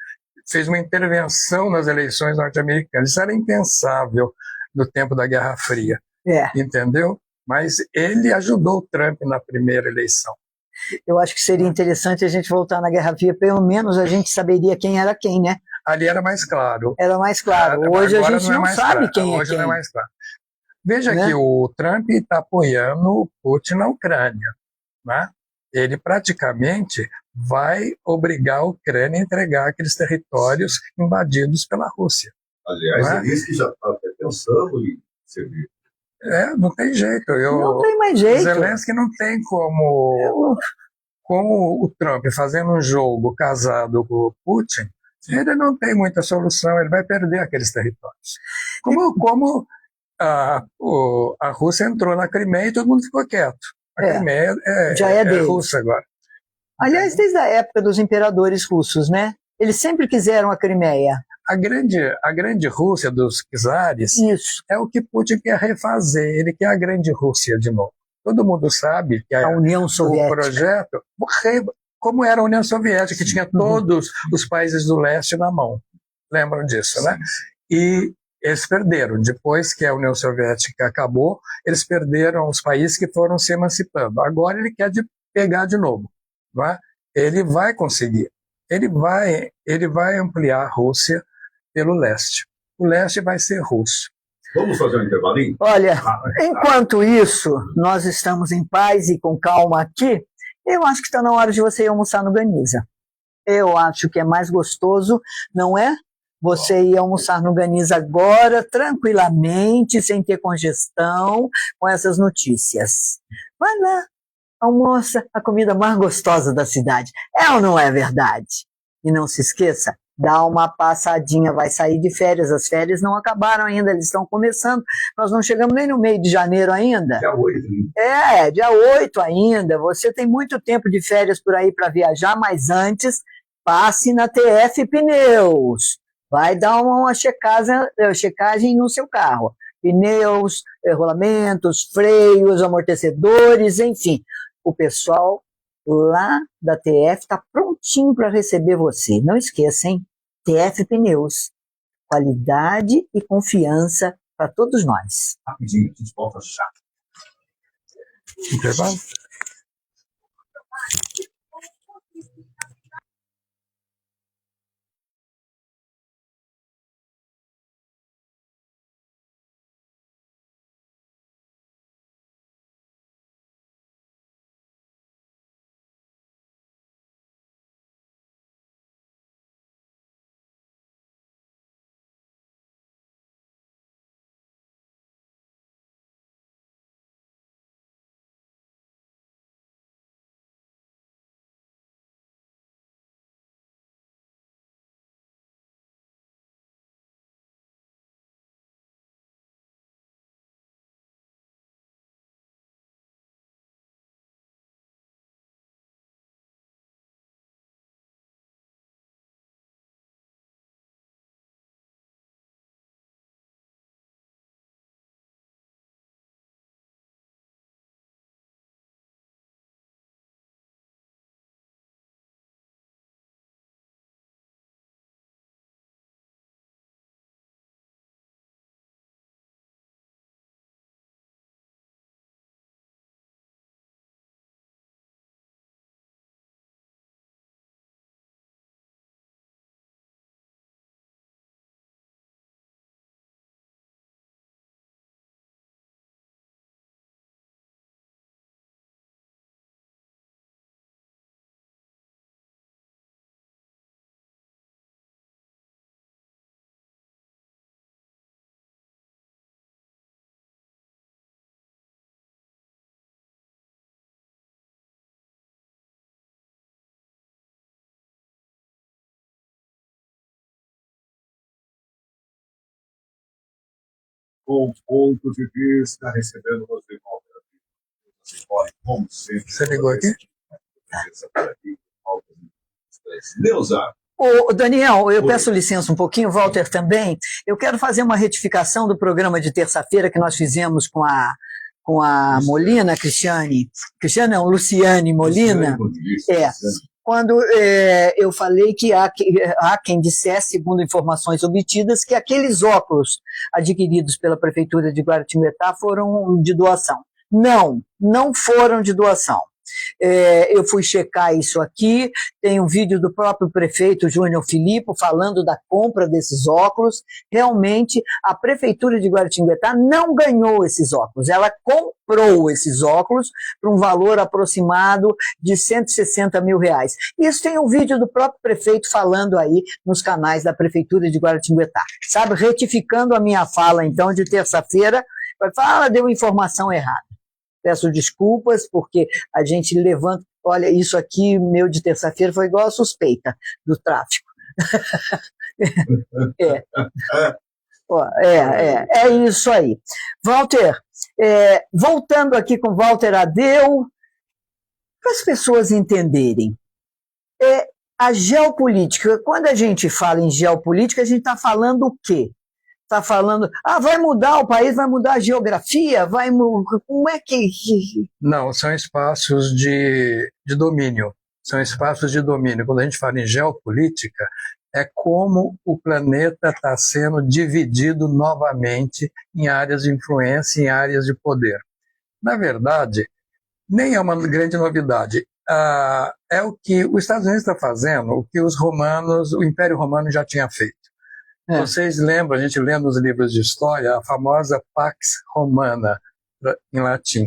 [SPEAKER 4] fez uma intervenção nas eleições norte-americanas. Isso era impensável no tempo da Guerra Fria, entendeu? Mas ele ajudou o Trump na primeira eleição.
[SPEAKER 3] Eu acho que seria interessante a gente voltar na Guerra Fria, pelo menos a gente saberia quem era quem, né?
[SPEAKER 4] Ali era mais claro.
[SPEAKER 3] Era mais claro. Hoje a gente não sabe quem é quem.
[SPEAKER 4] Hoje não é mais claro. Veja que o Trump está apoiando o Putin na Ucrânia, né? Ele praticamente vai obrigar a Ucrânia a entregar aqueles territórios invadidos pela Rússia.
[SPEAKER 2] Aliás, ele disse que já está até pensando em servir.
[SPEAKER 4] Não tem jeito.
[SPEAKER 3] Não tem mais jeito.
[SPEAKER 4] Zelensky não tem como o Trump fazendo um jogo casado com o Putin, ele não tem muita solução, ele vai perder aqueles territórios. Como a Rússia entrou na Crimeia e todo mundo ficou quieto. A Crimeia
[SPEAKER 3] já é
[SPEAKER 4] russa agora.
[SPEAKER 3] Aliás, desde a época dos imperadores russos, né? Eles sempre quiseram a Crimeia.
[SPEAKER 4] A grande Rússia dos czares é o que Putin quer refazer. Ele quer a grande Rússia de novo. Todo mundo sabe que
[SPEAKER 3] a União Soviética.
[SPEAKER 4] O projeto, como era a União Soviética, que tinha todos os países do leste na mão. Lembram disso, né? E eles perderam. Depois que a União Soviética acabou, eles perderam os países que foram se emancipando. Agora ele quer pegar de novo. Não é? Ele vai conseguir. Ele vai ampliar a Rússia pelo leste. O leste vai ser russo.
[SPEAKER 2] Vamos fazer um intervalinho?
[SPEAKER 3] Olha, enquanto isso, nós estamos em paz e com calma aqui, eu acho que está na hora de você ir almoçar no Ganiza. Eu acho que é mais gostoso, não é? Você ir almoçar no Ganiza agora, tranquilamente, sem ter congestão, com essas notícias. Vai lá, almoça a comida mais gostosa da cidade. É ou não é verdade? E não se esqueça, dá uma passadinha, vai sair de férias, as férias não acabaram ainda, eles estão começando, nós não chegamos nem no meio de janeiro ainda.
[SPEAKER 2] Dia 8.
[SPEAKER 3] Dia 8 ainda, você tem muito tempo de férias por aí para viajar, mas antes, passe na TF Pneus, vai dar uma checagem no seu carro, pneus, rolamentos, freios, amortecedores, enfim, o pessoal lá da TF está prontinho para receber você. Não esqueça, hein? TF Pneus. Qualidade e confiança para todos nós.
[SPEAKER 2] Rapidinho, a gente volta já.
[SPEAKER 4] Intervalo?
[SPEAKER 2] com ponto de vista, recebendo você, Walter. Como sempre.
[SPEAKER 4] Você ligou aqui?
[SPEAKER 2] Neuza.
[SPEAKER 3] Ô, Daniel, eu peço licença um pouquinho, Walter também. Eu quero fazer uma retificação do programa de terça-feira que nós fizemos com a Molina, Cristiane não, Luciane Molina. Quando eu falei que há quem dissesse, segundo informações obtidas, que aqueles óculos adquiridos pela Prefeitura de Guaratinguetá foram de doação. Não foram de doação. Eu fui checar isso aqui, tem um vídeo do próprio prefeito Júnior Filippo falando da compra desses óculos. Realmente, a Prefeitura de Guaratinguetá não ganhou esses óculos, ela comprou esses óculos por um valor aproximado de R$160 mil. Isso tem um vídeo do próprio prefeito falando aí nos canais da Prefeitura de Guaratinguetá. Sabe, retificando a minha fala, então, de terça-feira, vai falar, deu informação errada. Peço desculpas, porque a gente levanta... Olha, isso aqui, meu de terça-feira, foi igual a suspeita do tráfico. É isso aí. Walter, voltando aqui com Walter Adeu, para as pessoas entenderem, a geopolítica, quando a gente fala em geopolítica, a gente está falando o quê? Está falando, vai mudar o país, vai mudar a geografia, como é que...
[SPEAKER 4] Não, são espaços de domínio. São espaços de domínio. Quando a gente fala em geopolítica, é como o planeta está sendo dividido novamente em áreas de influência, em áreas de poder. Na verdade, nem é uma grande novidade. É o que os Estados Unidos está fazendo, o que os romanos, o Império Romano já tinha feito. Vocês lembram, a gente lê nos livros de história, a famosa Pax Romana, em latim.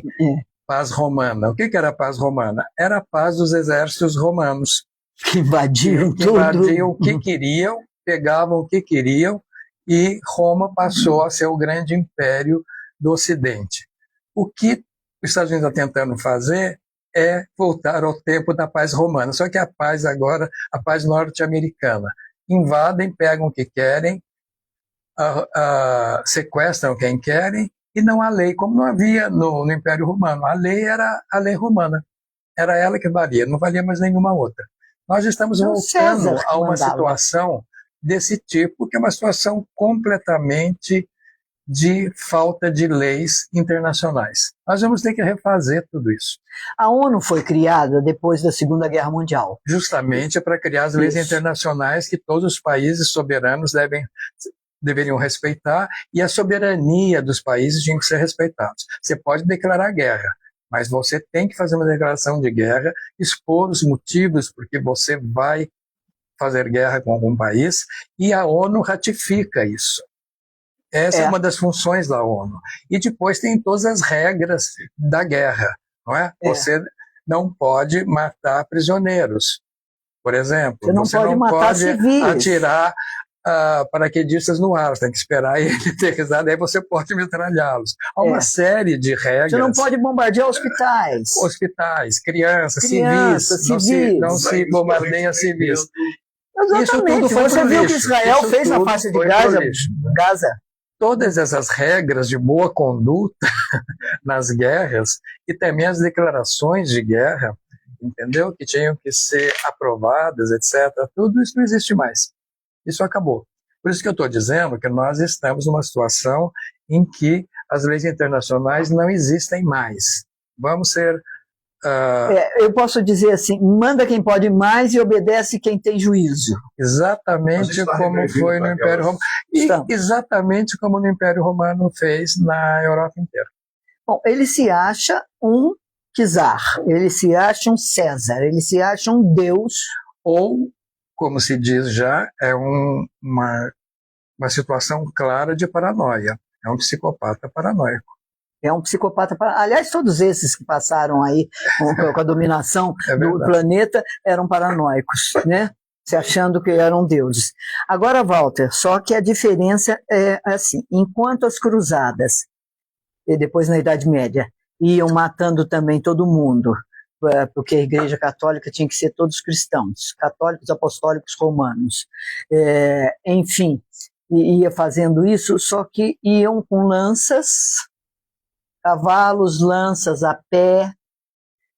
[SPEAKER 4] Paz Romana. O que era a Paz Romana? Era a paz dos exércitos romanos.
[SPEAKER 3] Que invadiam tudo.
[SPEAKER 4] Invadiam o que queriam, pegavam o que queriam, e Roma passou a ser o grande império do Ocidente. O que os Estados Unidos estão tentando fazer é voltar ao tempo da paz romana, só que a paz agora, a paz norte-americana. Invadem, pegam o que querem, sequestram quem querem, e não há lei, como não havia no Império Romano. A lei era a lei romana, era ela que valia, não valia mais nenhuma outra. Nós estamos voltando a uma situação desse tipo, que é uma situação completamente de falta de leis internacionais. Nós vamos ter que refazer tudo isso.
[SPEAKER 3] A ONU foi criada depois da Segunda Guerra Mundial.
[SPEAKER 4] Justamente para criar as leis internacionais que todos os países soberanos deveriam respeitar, e a soberania dos países tinha que ser respeitada. Você pode declarar guerra, mas você tem que fazer uma declaração de guerra, expor os motivos porque você vai fazer guerra com algum país, e a ONU ratifica isso. Essa é uma das funções da ONU. E depois tem todas as regras da guerra, não é? Você não pode matar prisioneiros, por exemplo.
[SPEAKER 3] Você não pode
[SPEAKER 4] atirar paraquedistas no ar, você tem que esperar ele aterrissar, daí você pode metralhá-los. Há uma série de regras.
[SPEAKER 3] Você não pode bombardear hospitais.
[SPEAKER 4] Hospitais, crianças, civis. Não se bombardeia civis.
[SPEAKER 3] Exatamente. Isso tudo foi você viu o que Israel fez na faixa de Gaza?
[SPEAKER 4] Todas essas regras de boa conduta nas guerras, e também as declarações de guerra, entendeu? Que tinham que ser aprovadas, etc. Tudo isso não existe mais. Isso acabou. Por isso que eu estou dizendo que nós estamos numa situação em que as leis internacionais não existem mais. Vamos ser...
[SPEAKER 3] eu posso dizer assim, manda quem pode mais e obedece quem tem juízo.
[SPEAKER 4] Exatamente como foi no Império Romano. E exatamente como no Império Romano fez na Europa inteira.
[SPEAKER 3] Bom, ele se acha um czar, ele se acha um César, ele se acha um Deus.
[SPEAKER 4] Ou, como se diz já, é uma situação clara de paranoia. É um psicopata paranoico.
[SPEAKER 3] É um psicopata. Aliás, todos esses que passaram aí com a dominação do planeta eram paranoicos, né? Se achando que eram deuses. Agora, Walter, só que a diferença é assim: enquanto as cruzadas, e depois na Idade Média, iam matando também todo mundo, porque a Igreja Católica tinha que ser todos cristãos, católicos, apostólicos, romanos, enfim. e ia fazendo isso, só que iam com lanças, cavalos, lanças a pé.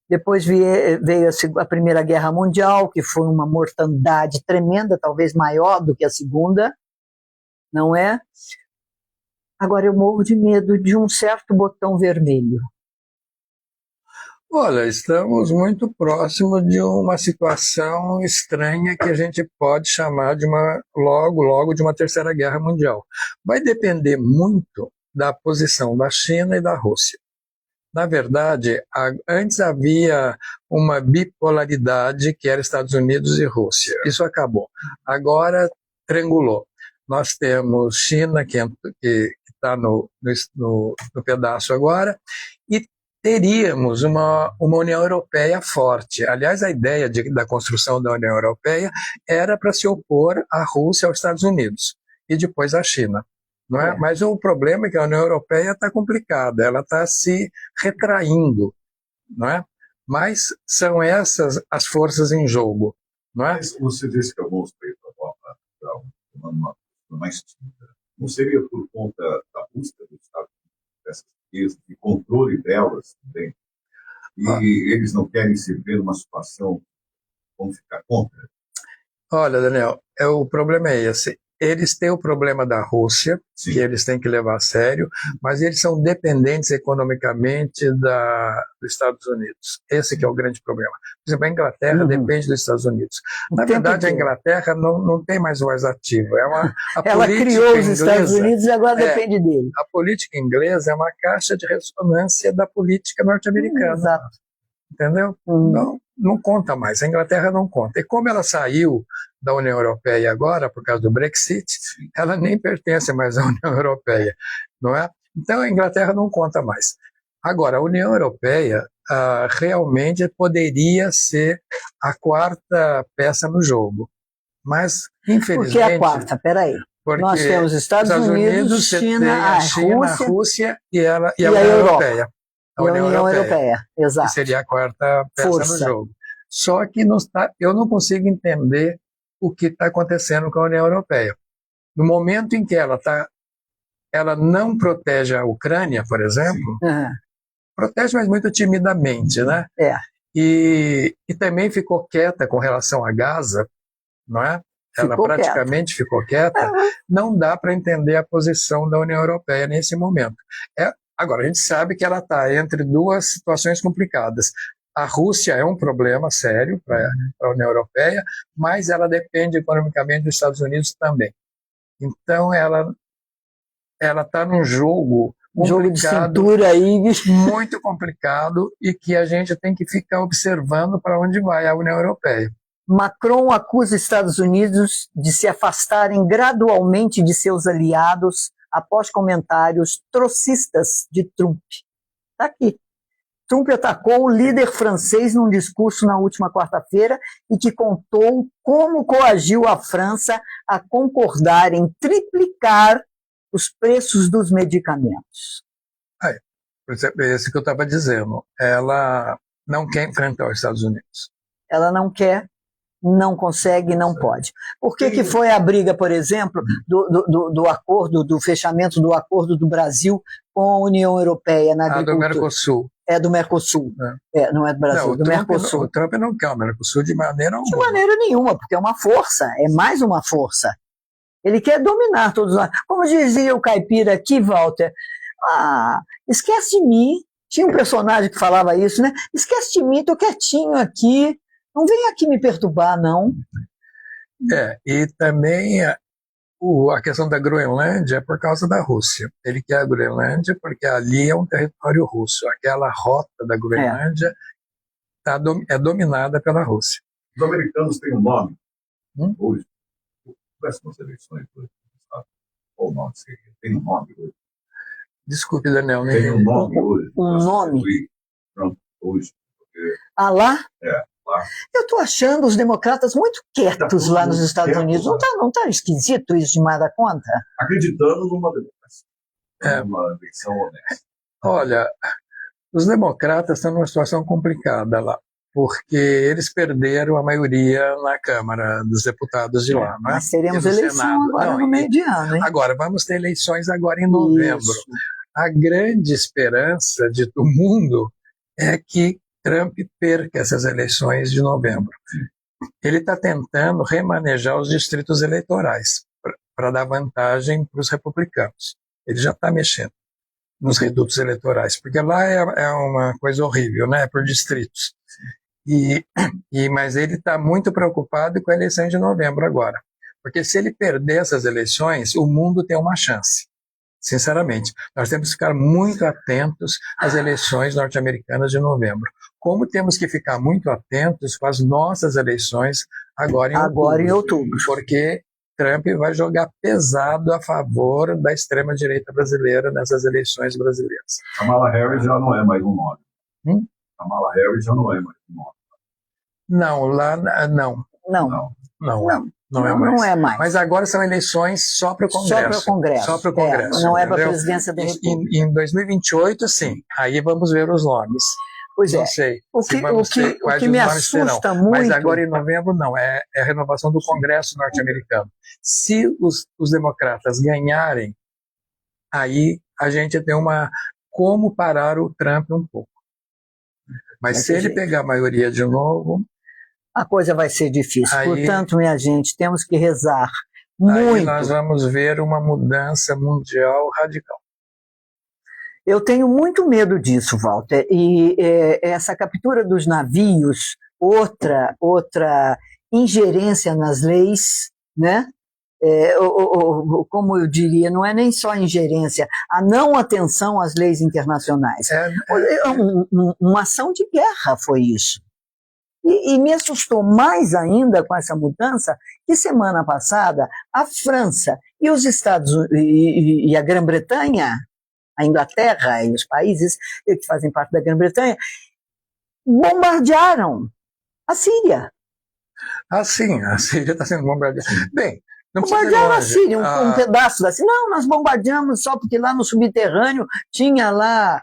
[SPEAKER 3] Depois veio a Primeira Guerra Mundial, que foi uma mortandade tremenda, talvez maior do que a Segunda, não é? Agora eu morro de medo de um certo botão vermelho.
[SPEAKER 4] Olha, estamos muito próximos de uma situação estranha que a gente pode chamar de logo de uma Terceira Guerra Mundial. Vai depender muito da posição da China e da Rússia. Na verdade, antes havia uma bipolaridade que era Estados Unidos e Rússia. Isso acabou. Agora triangulou. Nós temos China, que está no pedaço agora, e teríamos uma União Europeia forte. Aliás, a ideia da construção da União Europeia era para se opor à Rússia e aos Estados Unidos, e depois à China. Não é? Mas o problema é que a União Europeia está complicada, ela está se retraindo, não é? Mas são essas as forças em jogo, não é?
[SPEAKER 2] Mas você disse que alguns países uma mais tímida. Não seria por conta da busca dos Estados Unidos dessas riquezas, de controle delas também? E eles não querem se ver numa situação como ficar contra?
[SPEAKER 4] Olha, Daniel, o problema é esse. Eles têm o problema da Rússia,
[SPEAKER 2] Sim.
[SPEAKER 4] que eles têm que levar a sério, mas eles são dependentes economicamente dos Estados Unidos. Esse que é o grande problema. Por exemplo, a Inglaterra depende dos Estados Unidos. Na verdade, a Inglaterra não tem mais voz ativa.
[SPEAKER 3] Ela criou os Estados Unidos e agora depende dele.
[SPEAKER 4] A política inglesa é uma caixa de ressonância da política norte-americana.
[SPEAKER 3] Exato.
[SPEAKER 4] Entendeu? Não conta mais. A Inglaterra não conta. E como ela saiu da União Europeia agora, por causa do Brexit, ela nem pertence mais à União Europeia, não é? Então a Inglaterra não conta mais. Agora, a União Europeia realmente poderia ser a quarta peça no jogo, mas infelizmente...
[SPEAKER 3] Por que a quarta? Peraí. Nós temos Estados Unidos, China,
[SPEAKER 4] a Rússia e a União
[SPEAKER 3] Europa.
[SPEAKER 4] Europeia.
[SPEAKER 3] A União Europeia, exato.
[SPEAKER 4] Que seria a quarta peça no jogo. Só que eu não consigo entender o que está acontecendo com a União Europeia. No momento em que ela não protege a Ucrânia, por exemplo, protege, mas muito timidamente, né? E também ficou quieta com relação a Gaza, não é? Ela praticamente ficou quieta. Não dá para entender a posição da União Europeia nesse momento. Agora, a gente sabe que ela está entre duas situações complicadas. A Rússia é um problema sério para a União Europeia, mas ela depende economicamente dos Estados Unidos também. Então, ela está num jogo
[SPEAKER 3] de cintura aí,
[SPEAKER 4] muito complicado, e que a gente tem que ficar observando para onde vai a União Europeia.
[SPEAKER 3] Macron acusa os Estados Unidos de se afastarem gradualmente de seus aliados após comentários trocistas de Trump. Está aqui. Trump atacou o líder francês num discurso na última quarta-feira e que contou como coagiu a França a concordar em triplicar os preços dos medicamentos.
[SPEAKER 4] Por exemplo, esse que eu estava dizendo. Ela não quer enfrentar os Estados Unidos.
[SPEAKER 3] Ela não quer, não consegue, não pode. Por que foi a briga, por exemplo, do acordo, do fechamento do acordo do Brasil com a União Europeia na agricultura?
[SPEAKER 4] Do Mercosul.
[SPEAKER 3] É do Mercosul. Não é do Brasil,
[SPEAKER 4] não,
[SPEAKER 3] do Mercosul.
[SPEAKER 4] O Trump não quer o Mercosul de maneira alguma.
[SPEAKER 3] De maneira nenhuma, porque é uma força, é mais uma força. Ele quer dominar todos nós. Como dizia o caipira aqui, Walter, esquece de mim. Tinha um personagem que falava isso, né? Esquece de mim, tô quietinho aqui. Não vem aqui me perturbar, não.
[SPEAKER 4] E também a questão da Groenlândia é por causa da Rússia. Ele quer a Groenlândia porque ali é um território russo. Aquela rota da Groenlândia é dominada pela Rússia.
[SPEAKER 2] Os americanos têm um nome. Hoje, próximas eleições hoje, qual o nome seria? Tem um nome hoje?
[SPEAKER 4] Desculpe, Daniel.
[SPEAKER 2] Tem um nome hoje.
[SPEAKER 3] Um nome?
[SPEAKER 2] Trump hoje.
[SPEAKER 3] Lá?
[SPEAKER 2] Lá.
[SPEAKER 3] Eu estou achando os democratas muito quietos lá nos Estados Unidos. Não tá esquisito isso demais da conta?
[SPEAKER 2] Acreditando numa democracia. Uma eleição honesta.
[SPEAKER 4] Olha, os democratas estão numa situação complicada lá. porque eles perderam a maioria na Câmara dos Deputados de lá. Não é?
[SPEAKER 3] Nós teremos
[SPEAKER 4] E no
[SPEAKER 3] eleição
[SPEAKER 4] Senado.
[SPEAKER 3] agora
[SPEAKER 4] Não,
[SPEAKER 3] no meio de ano, hein?
[SPEAKER 4] Agora, vamos ter eleições agora em novembro.
[SPEAKER 3] Isso.
[SPEAKER 4] A grande esperança do mundo é que Trump perca essas eleições de novembro. Ele está tentando remanejar os distritos eleitorais para dar vantagem para os republicanos. Ele já está mexendo nos redutos eleitorais, porque lá é uma coisa horrível, né? Por distritos. Mas ele está muito preocupado com a eleição de novembro agora, porque se ele perder essas eleições, o mundo tem uma chance. Sinceramente, nós temos que ficar muito atentos às eleições norte-americanas de novembro. Como temos que ficar muito atentos com as nossas eleições agora em outubro. Porque Trump vai jogar pesado a favor da extrema-direita brasileira nessas eleições brasileiras.
[SPEAKER 2] Kamala Harris já não é mais um nome. Kamala Harris já não é mais um nome.
[SPEAKER 4] Não, lá não. Não é mais. Mas agora são eleições só para o Congresso.
[SPEAKER 3] Só para o Congresso. Não é para a presidência da República.
[SPEAKER 4] Em 2028, sim. Aí vamos ver os nomes.
[SPEAKER 3] Pois
[SPEAKER 4] não sei.
[SPEAKER 3] O que me assusta muito...
[SPEAKER 4] Mas agora em novembro não. É a renovação do Congresso norte-americano. Se os democratas ganharem, aí a gente tem como parar o Trump um pouco. Mas se ele pegar a maioria de novo...
[SPEAKER 3] A coisa vai ser difícil. Portanto, minha gente, temos que rezar muito.
[SPEAKER 4] Aí nós vamos ver uma mudança mundial radical.
[SPEAKER 3] Eu tenho muito medo disso, Walter. E essa captura dos navios, outra ingerência nas leis, né? Como eu diria, não é nem só ingerência, a não atenção às leis internacionais. Uma ação de guerra foi isso. E me assustou mais ainda com essa mudança que semana passada a França e os Estados e a Grã-Bretanha, a Inglaterra e os países que fazem parte da Grã-Bretanha, bombardearam a Síria.
[SPEAKER 4] Sim, a Síria está sendo bombardeada. Bem, não
[SPEAKER 3] bombardearam a Síria, um pedaço da Síria. Não, nós bombardeamos só porque lá no subterrâneo tinha lá...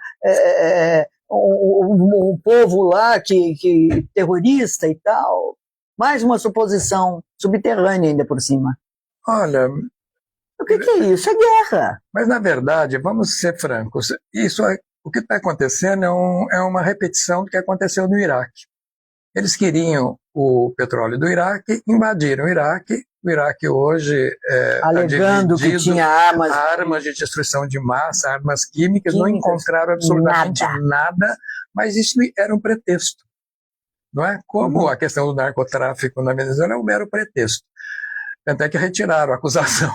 [SPEAKER 3] um povo lá que terrorista e tal. Mais uma suposição subterrânea ainda por cima.
[SPEAKER 4] Olha...
[SPEAKER 3] O que é isso? É guerra.
[SPEAKER 4] Mas, na verdade, vamos ser francos, o que está acontecendo é uma repetição do que aconteceu no Iraque. Eles queriam o petróleo do Iraque, invadiram o Iraque hoje
[SPEAKER 3] alegando que tinha
[SPEAKER 4] armas de destruição de massa, armas químicas, não encontraram absolutamente nada, mas isso era um pretexto. Não é? Como a questão do narcotráfico na Venezuela é um mero pretexto. Tanto é que retiraram a acusação.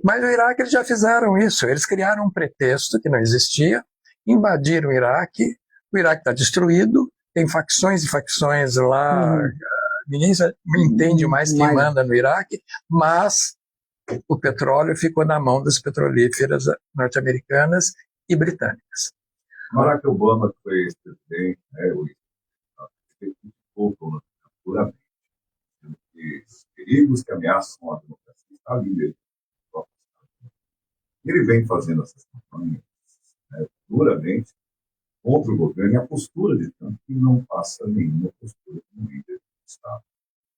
[SPEAKER 4] Mas no Iraque eles já fizeram isso, eles criaram um pretexto que não existia, invadiram o Iraque está destruído, tem facções e facções lá, ninguém entende mais quem manda no Iraque, mas o petróleo ficou na mão das petrolíferas norte-americanas e britânicas.
[SPEAKER 2] Barack Obama foi ex-presidente, ele criticou puramente os perigos que ameaçam a democracia está ali mesmo. Ele vem fazendo essas campanhas duramente contra o governo e a postura de Trump que não passa nenhuma postura como líder do Estado.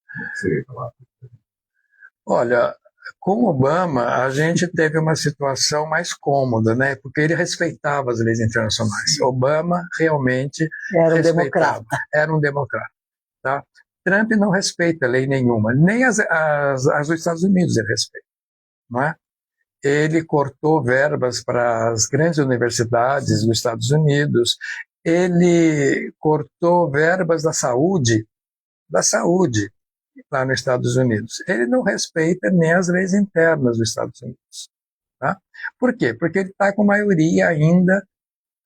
[SPEAKER 2] O que seria falar?
[SPEAKER 4] Olha, com Obama a gente teve uma situação mais cômoda, né? Porque ele respeitava as leis internacionais. Sim. Obama realmente era um democrata. Tá? Trump não respeita lei nenhuma, nem as dos Estados Unidos ele respeita, não é? Ele cortou verbas para as grandes universidades dos Estados Unidos, ele cortou verbas da saúde lá nos Estados Unidos. Ele não respeita nem as leis internas dos Estados Unidos. Tá? Por quê? Porque ele está com maioria ainda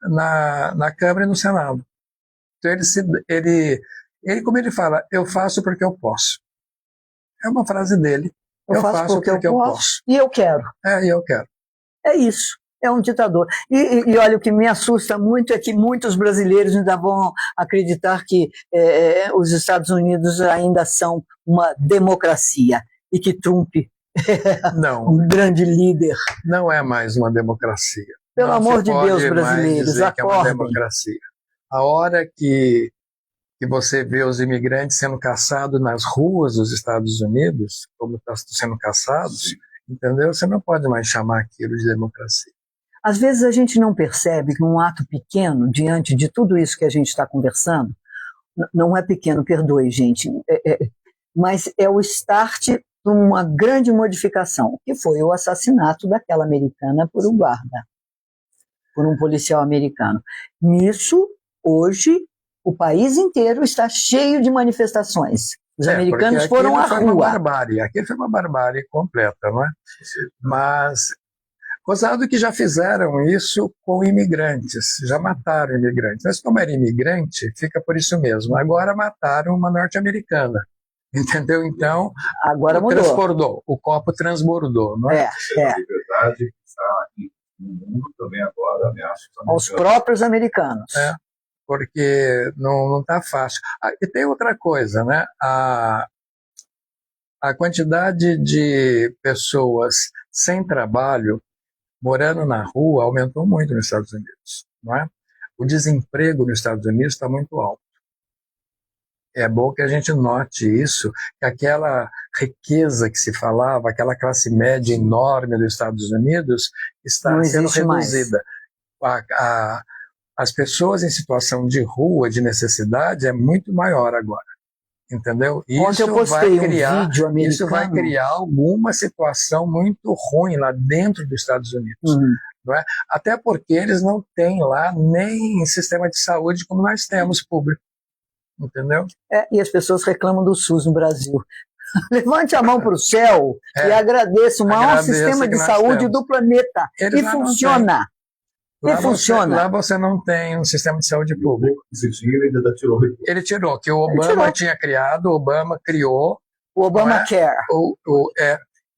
[SPEAKER 4] na Câmara e no Senado. Então ele, como ele fala, eu faço porque eu posso. É uma frase dele.
[SPEAKER 3] Eu faço porque eu posso. E eu quero.
[SPEAKER 4] E eu quero.
[SPEAKER 3] É isso. É um ditador. E olha, o que me assusta muito é que muitos brasileiros ainda vão acreditar que os Estados Unidos ainda são uma democracia e que Trump é um grande líder.
[SPEAKER 4] Não é mais uma democracia.
[SPEAKER 3] Pelo amor de Deus, brasileiros,
[SPEAKER 4] acordem. É uma democracia. A hora que que você vê os imigrantes sendo caçados nas ruas dos Estados Unidos, como estão sendo caçados, entendeu? Você não pode mais chamar aquilo de democracia.
[SPEAKER 3] Às vezes a gente não percebe que um ato pequeno, diante de tudo isso que a gente está conversando, não é pequeno, perdoe, gente, mas é o start de uma grande modificação, que foi o assassinato daquela americana por um guarda, por um policial americano. Nisso, hoje, o país inteiro está cheio de manifestações. Os americanos foram à rua.
[SPEAKER 4] Aquilo foi uma barbárie completa, não é? Mas, gozado que já fizeram isso com imigrantes, já mataram imigrantes. Mas como era imigrante, fica por isso mesmo. Agora mataram uma norte-americana. Entendeu? Então,
[SPEAKER 3] agora mudou.
[SPEAKER 4] O copo transbordou, não é?
[SPEAKER 2] A liberdade que está aqui no mundo também agora ameaça
[SPEAKER 3] aos próprios americanos.
[SPEAKER 4] Porque não está fácil. E tem outra coisa, né? A quantidade de pessoas sem trabalho morando na rua aumentou muito nos Estados Unidos, não é? O desemprego nos Estados Unidos está muito alto. É bom que a gente note isso, que aquela riqueza que se falava, aquela classe média enorme dos Estados Unidos está sendo reduzida. As pessoas em situação de rua, de necessidade, é muito maior agora. Entendeu?
[SPEAKER 3] Ontem eu postei um vídeo americano.
[SPEAKER 4] Isso vai criar alguma situação muito ruim lá dentro dos Estados Unidos. Não é? Até porque eles não têm lá nem sistema de saúde como nós temos, público. Entendeu?
[SPEAKER 3] E as pessoas reclamam do SUS no Brasil. Levante a mão para o céu e agradeça o maior sistema de saúde do planeta. E funciona.
[SPEAKER 4] Lá você não tem um sistema de saúde público. Ele tirou, que o Obama tinha criado, o Obama criou.
[SPEAKER 3] O Obamacare.
[SPEAKER 4] O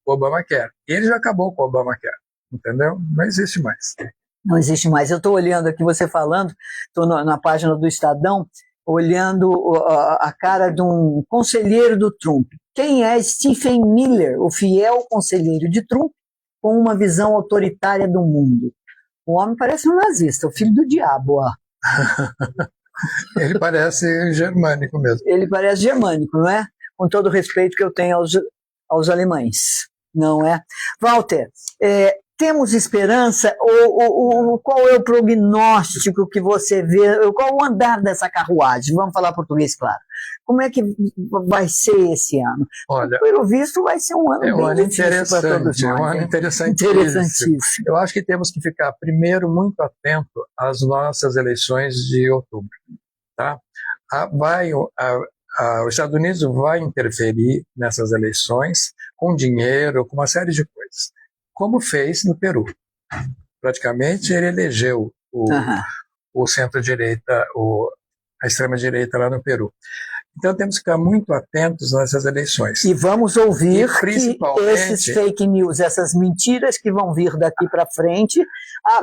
[SPEAKER 4] Obamacare. E ele já acabou com o Obamacare. Entendeu? Não existe mais.
[SPEAKER 3] Não existe mais. Eu estou olhando aqui, você falando, estou na página do Estadão, olhando a cara de um conselheiro do Trump. Quem é Stephen Miller, o fiel conselheiro de Trump, com uma visão autoritária do mundo? O homem parece um nazista, o filho do diabo, ó.
[SPEAKER 4] Ele parece germânico mesmo.
[SPEAKER 3] Ele parece germânico, não é? Com todo o respeito que eu tenho aos alemães, não é? Walter, temos esperança? Qual é o prognóstico que você vê? Qual o andar dessa carruagem? Vamos falar português, claro. Como é que vai ser esse ano?
[SPEAKER 4] Olha,
[SPEAKER 3] pelo visto, vai ser um ano bem difícil para todos nós.
[SPEAKER 4] É um ano interessantíssimo. Eu acho que temos que ficar, primeiro, muito atento às nossas eleições de outubro. Tá? Os Estados Unidos vai interferir nessas eleições com dinheiro, com uma série de coisas. Como fez no Peru. Praticamente ele elegeu o centro-direita, a extrema-direita lá no Peru. Então temos que ficar muito atentos nessas eleições.
[SPEAKER 3] E vamos ouvir que esses fake news, essas mentiras que vão vir daqui para frente,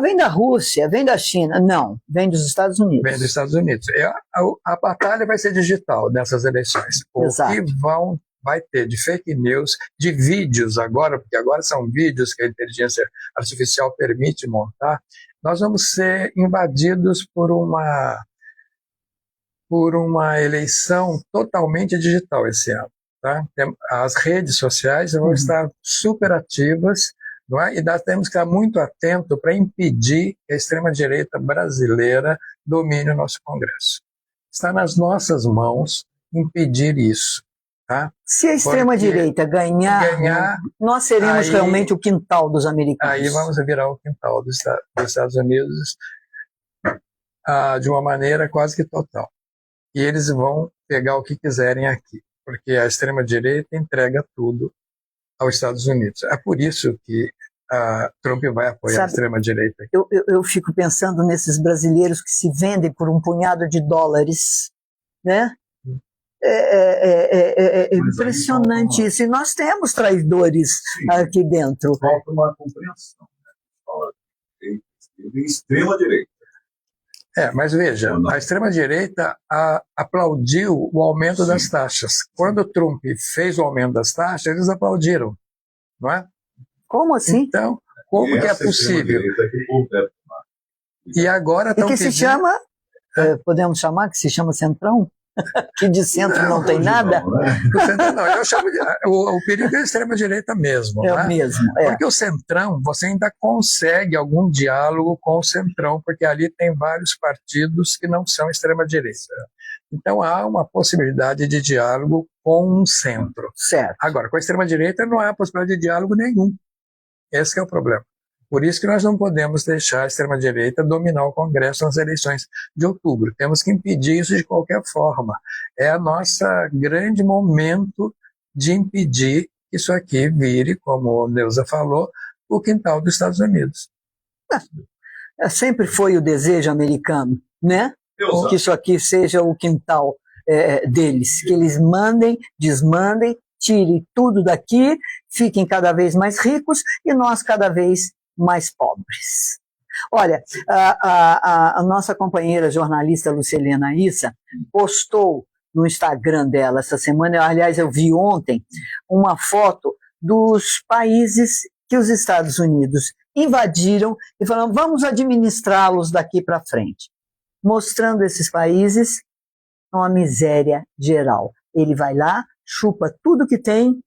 [SPEAKER 3] vem da Rússia, vem da China. Não, vem dos Estados Unidos.
[SPEAKER 4] Vem dos Estados Unidos. A batalha vai ser digital nessas eleições.
[SPEAKER 3] Exato.
[SPEAKER 4] O que vai ter de fake news, de vídeos agora, porque agora são vídeos que a inteligência artificial permite montar, nós vamos ser invadidos por uma eleição totalmente digital esse ano. Tá? As redes sociais vão estar super ativas, não é? E nós temos que estar muito atento para impedir que a extrema-direita brasileira domine o nosso Congresso. Está nas nossas mãos impedir isso. Tá?
[SPEAKER 3] Se a extrema-direita ganhar, nós seremos realmente o quintal dos americanos.
[SPEAKER 4] Aí vamos virar o quintal dos Estados Unidos de uma maneira quase que total. E eles vão pegar o que quiserem aqui, porque a extrema-direita entrega tudo aos Estados Unidos. É por isso que Trump vai apoiar a extrema-direita.
[SPEAKER 3] Eu fico pensando nesses brasileiros que se vendem por um punhado de dólares, né? É impressionante isso. E nós temos traidores aqui dentro.
[SPEAKER 2] Falta uma compreensão. De extrema-direita.
[SPEAKER 4] Mas veja, a extrema-direita aplaudiu o aumento das taxas. Quando o Trump fez o aumento das taxas, eles aplaudiram, não é?
[SPEAKER 3] Como assim?
[SPEAKER 4] Então, como que é possível? E agora estão
[SPEAKER 3] pedindo... se chama, podemos chamar que se chama Centrão? Que de centro não tem nada?
[SPEAKER 2] Não, né?
[SPEAKER 4] O centrão não, eu chamo de, o perigo é a extrema-direita mesmo.
[SPEAKER 3] É
[SPEAKER 4] né?
[SPEAKER 3] o mesmo. É.
[SPEAKER 4] Porque o centrão, você ainda consegue algum diálogo com o centrão, porque ali tem vários partidos que não são extrema-direita. Então há uma possibilidade de diálogo com um centro.
[SPEAKER 3] Certo.
[SPEAKER 4] Agora, com a extrema-direita não há possibilidade de diálogo nenhum. Esse que é o problema. Por isso que nós não podemos deixar a extrema-direita dominar o Congresso nas eleições de outubro. Temos que impedir isso de qualquer forma. É o nosso grande momento de impedir que isso aqui vire, como a Neuza falou, o quintal dos Estados Unidos.
[SPEAKER 3] Sempre foi o desejo americano, né? Que isso aqui seja o quintal deles, que eles mandem, desmandem, tirem tudo daqui, fiquem cada vez mais ricos e nós cada vez mais pobres. Olha, a nossa companheira jornalista Lucilena Issa postou no Instagram dela essa semana, aliás, eu vi ontem, uma foto dos países que os Estados Unidos invadiram e falaram, vamos administrá-los daqui para frente. Mostrando esses países uma miséria geral. Ele vai lá, chupa tudo que tem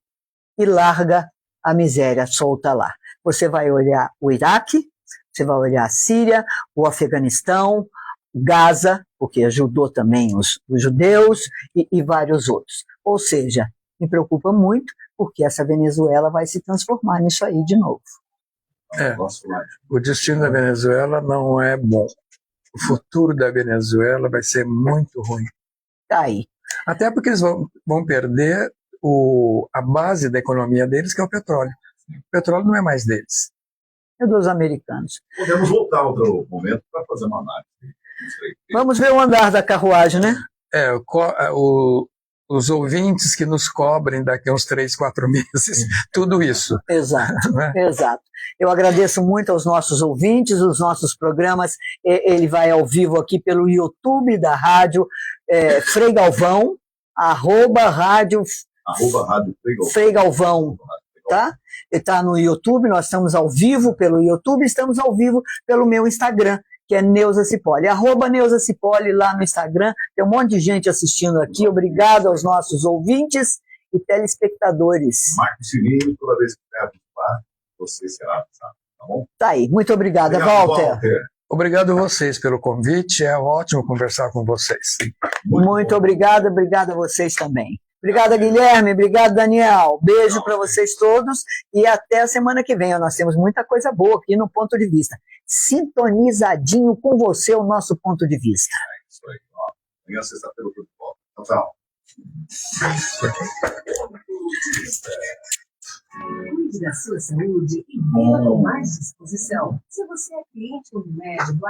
[SPEAKER 3] e larga a miséria solta lá. Você vai olhar o Iraque, você vai olhar a Síria, o Afeganistão, Gaza, porque ajudou também os judeus e vários outros. Ou seja, me preocupa muito porque essa Venezuela vai se transformar nisso aí de novo.
[SPEAKER 4] O destino da Venezuela não é bom. O futuro da Venezuela vai ser muito ruim.
[SPEAKER 3] Tá aí.
[SPEAKER 4] Até porque eles vão perder a base da economia deles, que é o petróleo. O petróleo não é mais deles.
[SPEAKER 3] É dos americanos.
[SPEAKER 2] Podemos voltar a outro momento para fazer uma análise.
[SPEAKER 3] Vamos ver o andar da carruagem, né?
[SPEAKER 4] Os ouvintes que nos cobrem daqui a uns 3, 4 meses, tudo isso.
[SPEAKER 3] Exato,
[SPEAKER 4] né?
[SPEAKER 3] Exato. Eu agradeço muito aos nossos ouvintes, os nossos programas, ele vai ao vivo aqui pelo YouTube da rádio Frei Galvão, @rádio Frei Galvão, tá? Está no YouTube, nós estamos ao vivo pelo YouTube, estamos ao vivo pelo meu Instagram, que é Neuza Cipolli, @Neuza Cipolli lá no Instagram, tem um monte de gente assistindo aqui, obrigado aos nossos ouvintes e telespectadores.
[SPEAKER 2] Marque o sininho toda vez que der participar, você será avisado, tá bom?
[SPEAKER 3] Tá aí, muito obrigada, Walter.
[SPEAKER 4] Obrigado a vocês pelo convite, é ótimo conversar com vocês.
[SPEAKER 3] Muito obrigada a vocês também. Obrigada, Guilherme, obrigado, Daniel. Beijo para vocês todos e até a semana que vem. Nós temos muita coisa boa aqui no Ponto de Vista. Sintonizadinho com você, o nosso ponto de vista.
[SPEAKER 2] É isso aí. Amanhã, sexta-feira, tudo de volta. Tchau.
[SPEAKER 1] Cuide da sua saúde e viva com mais disposição. Se você é cliente do médico,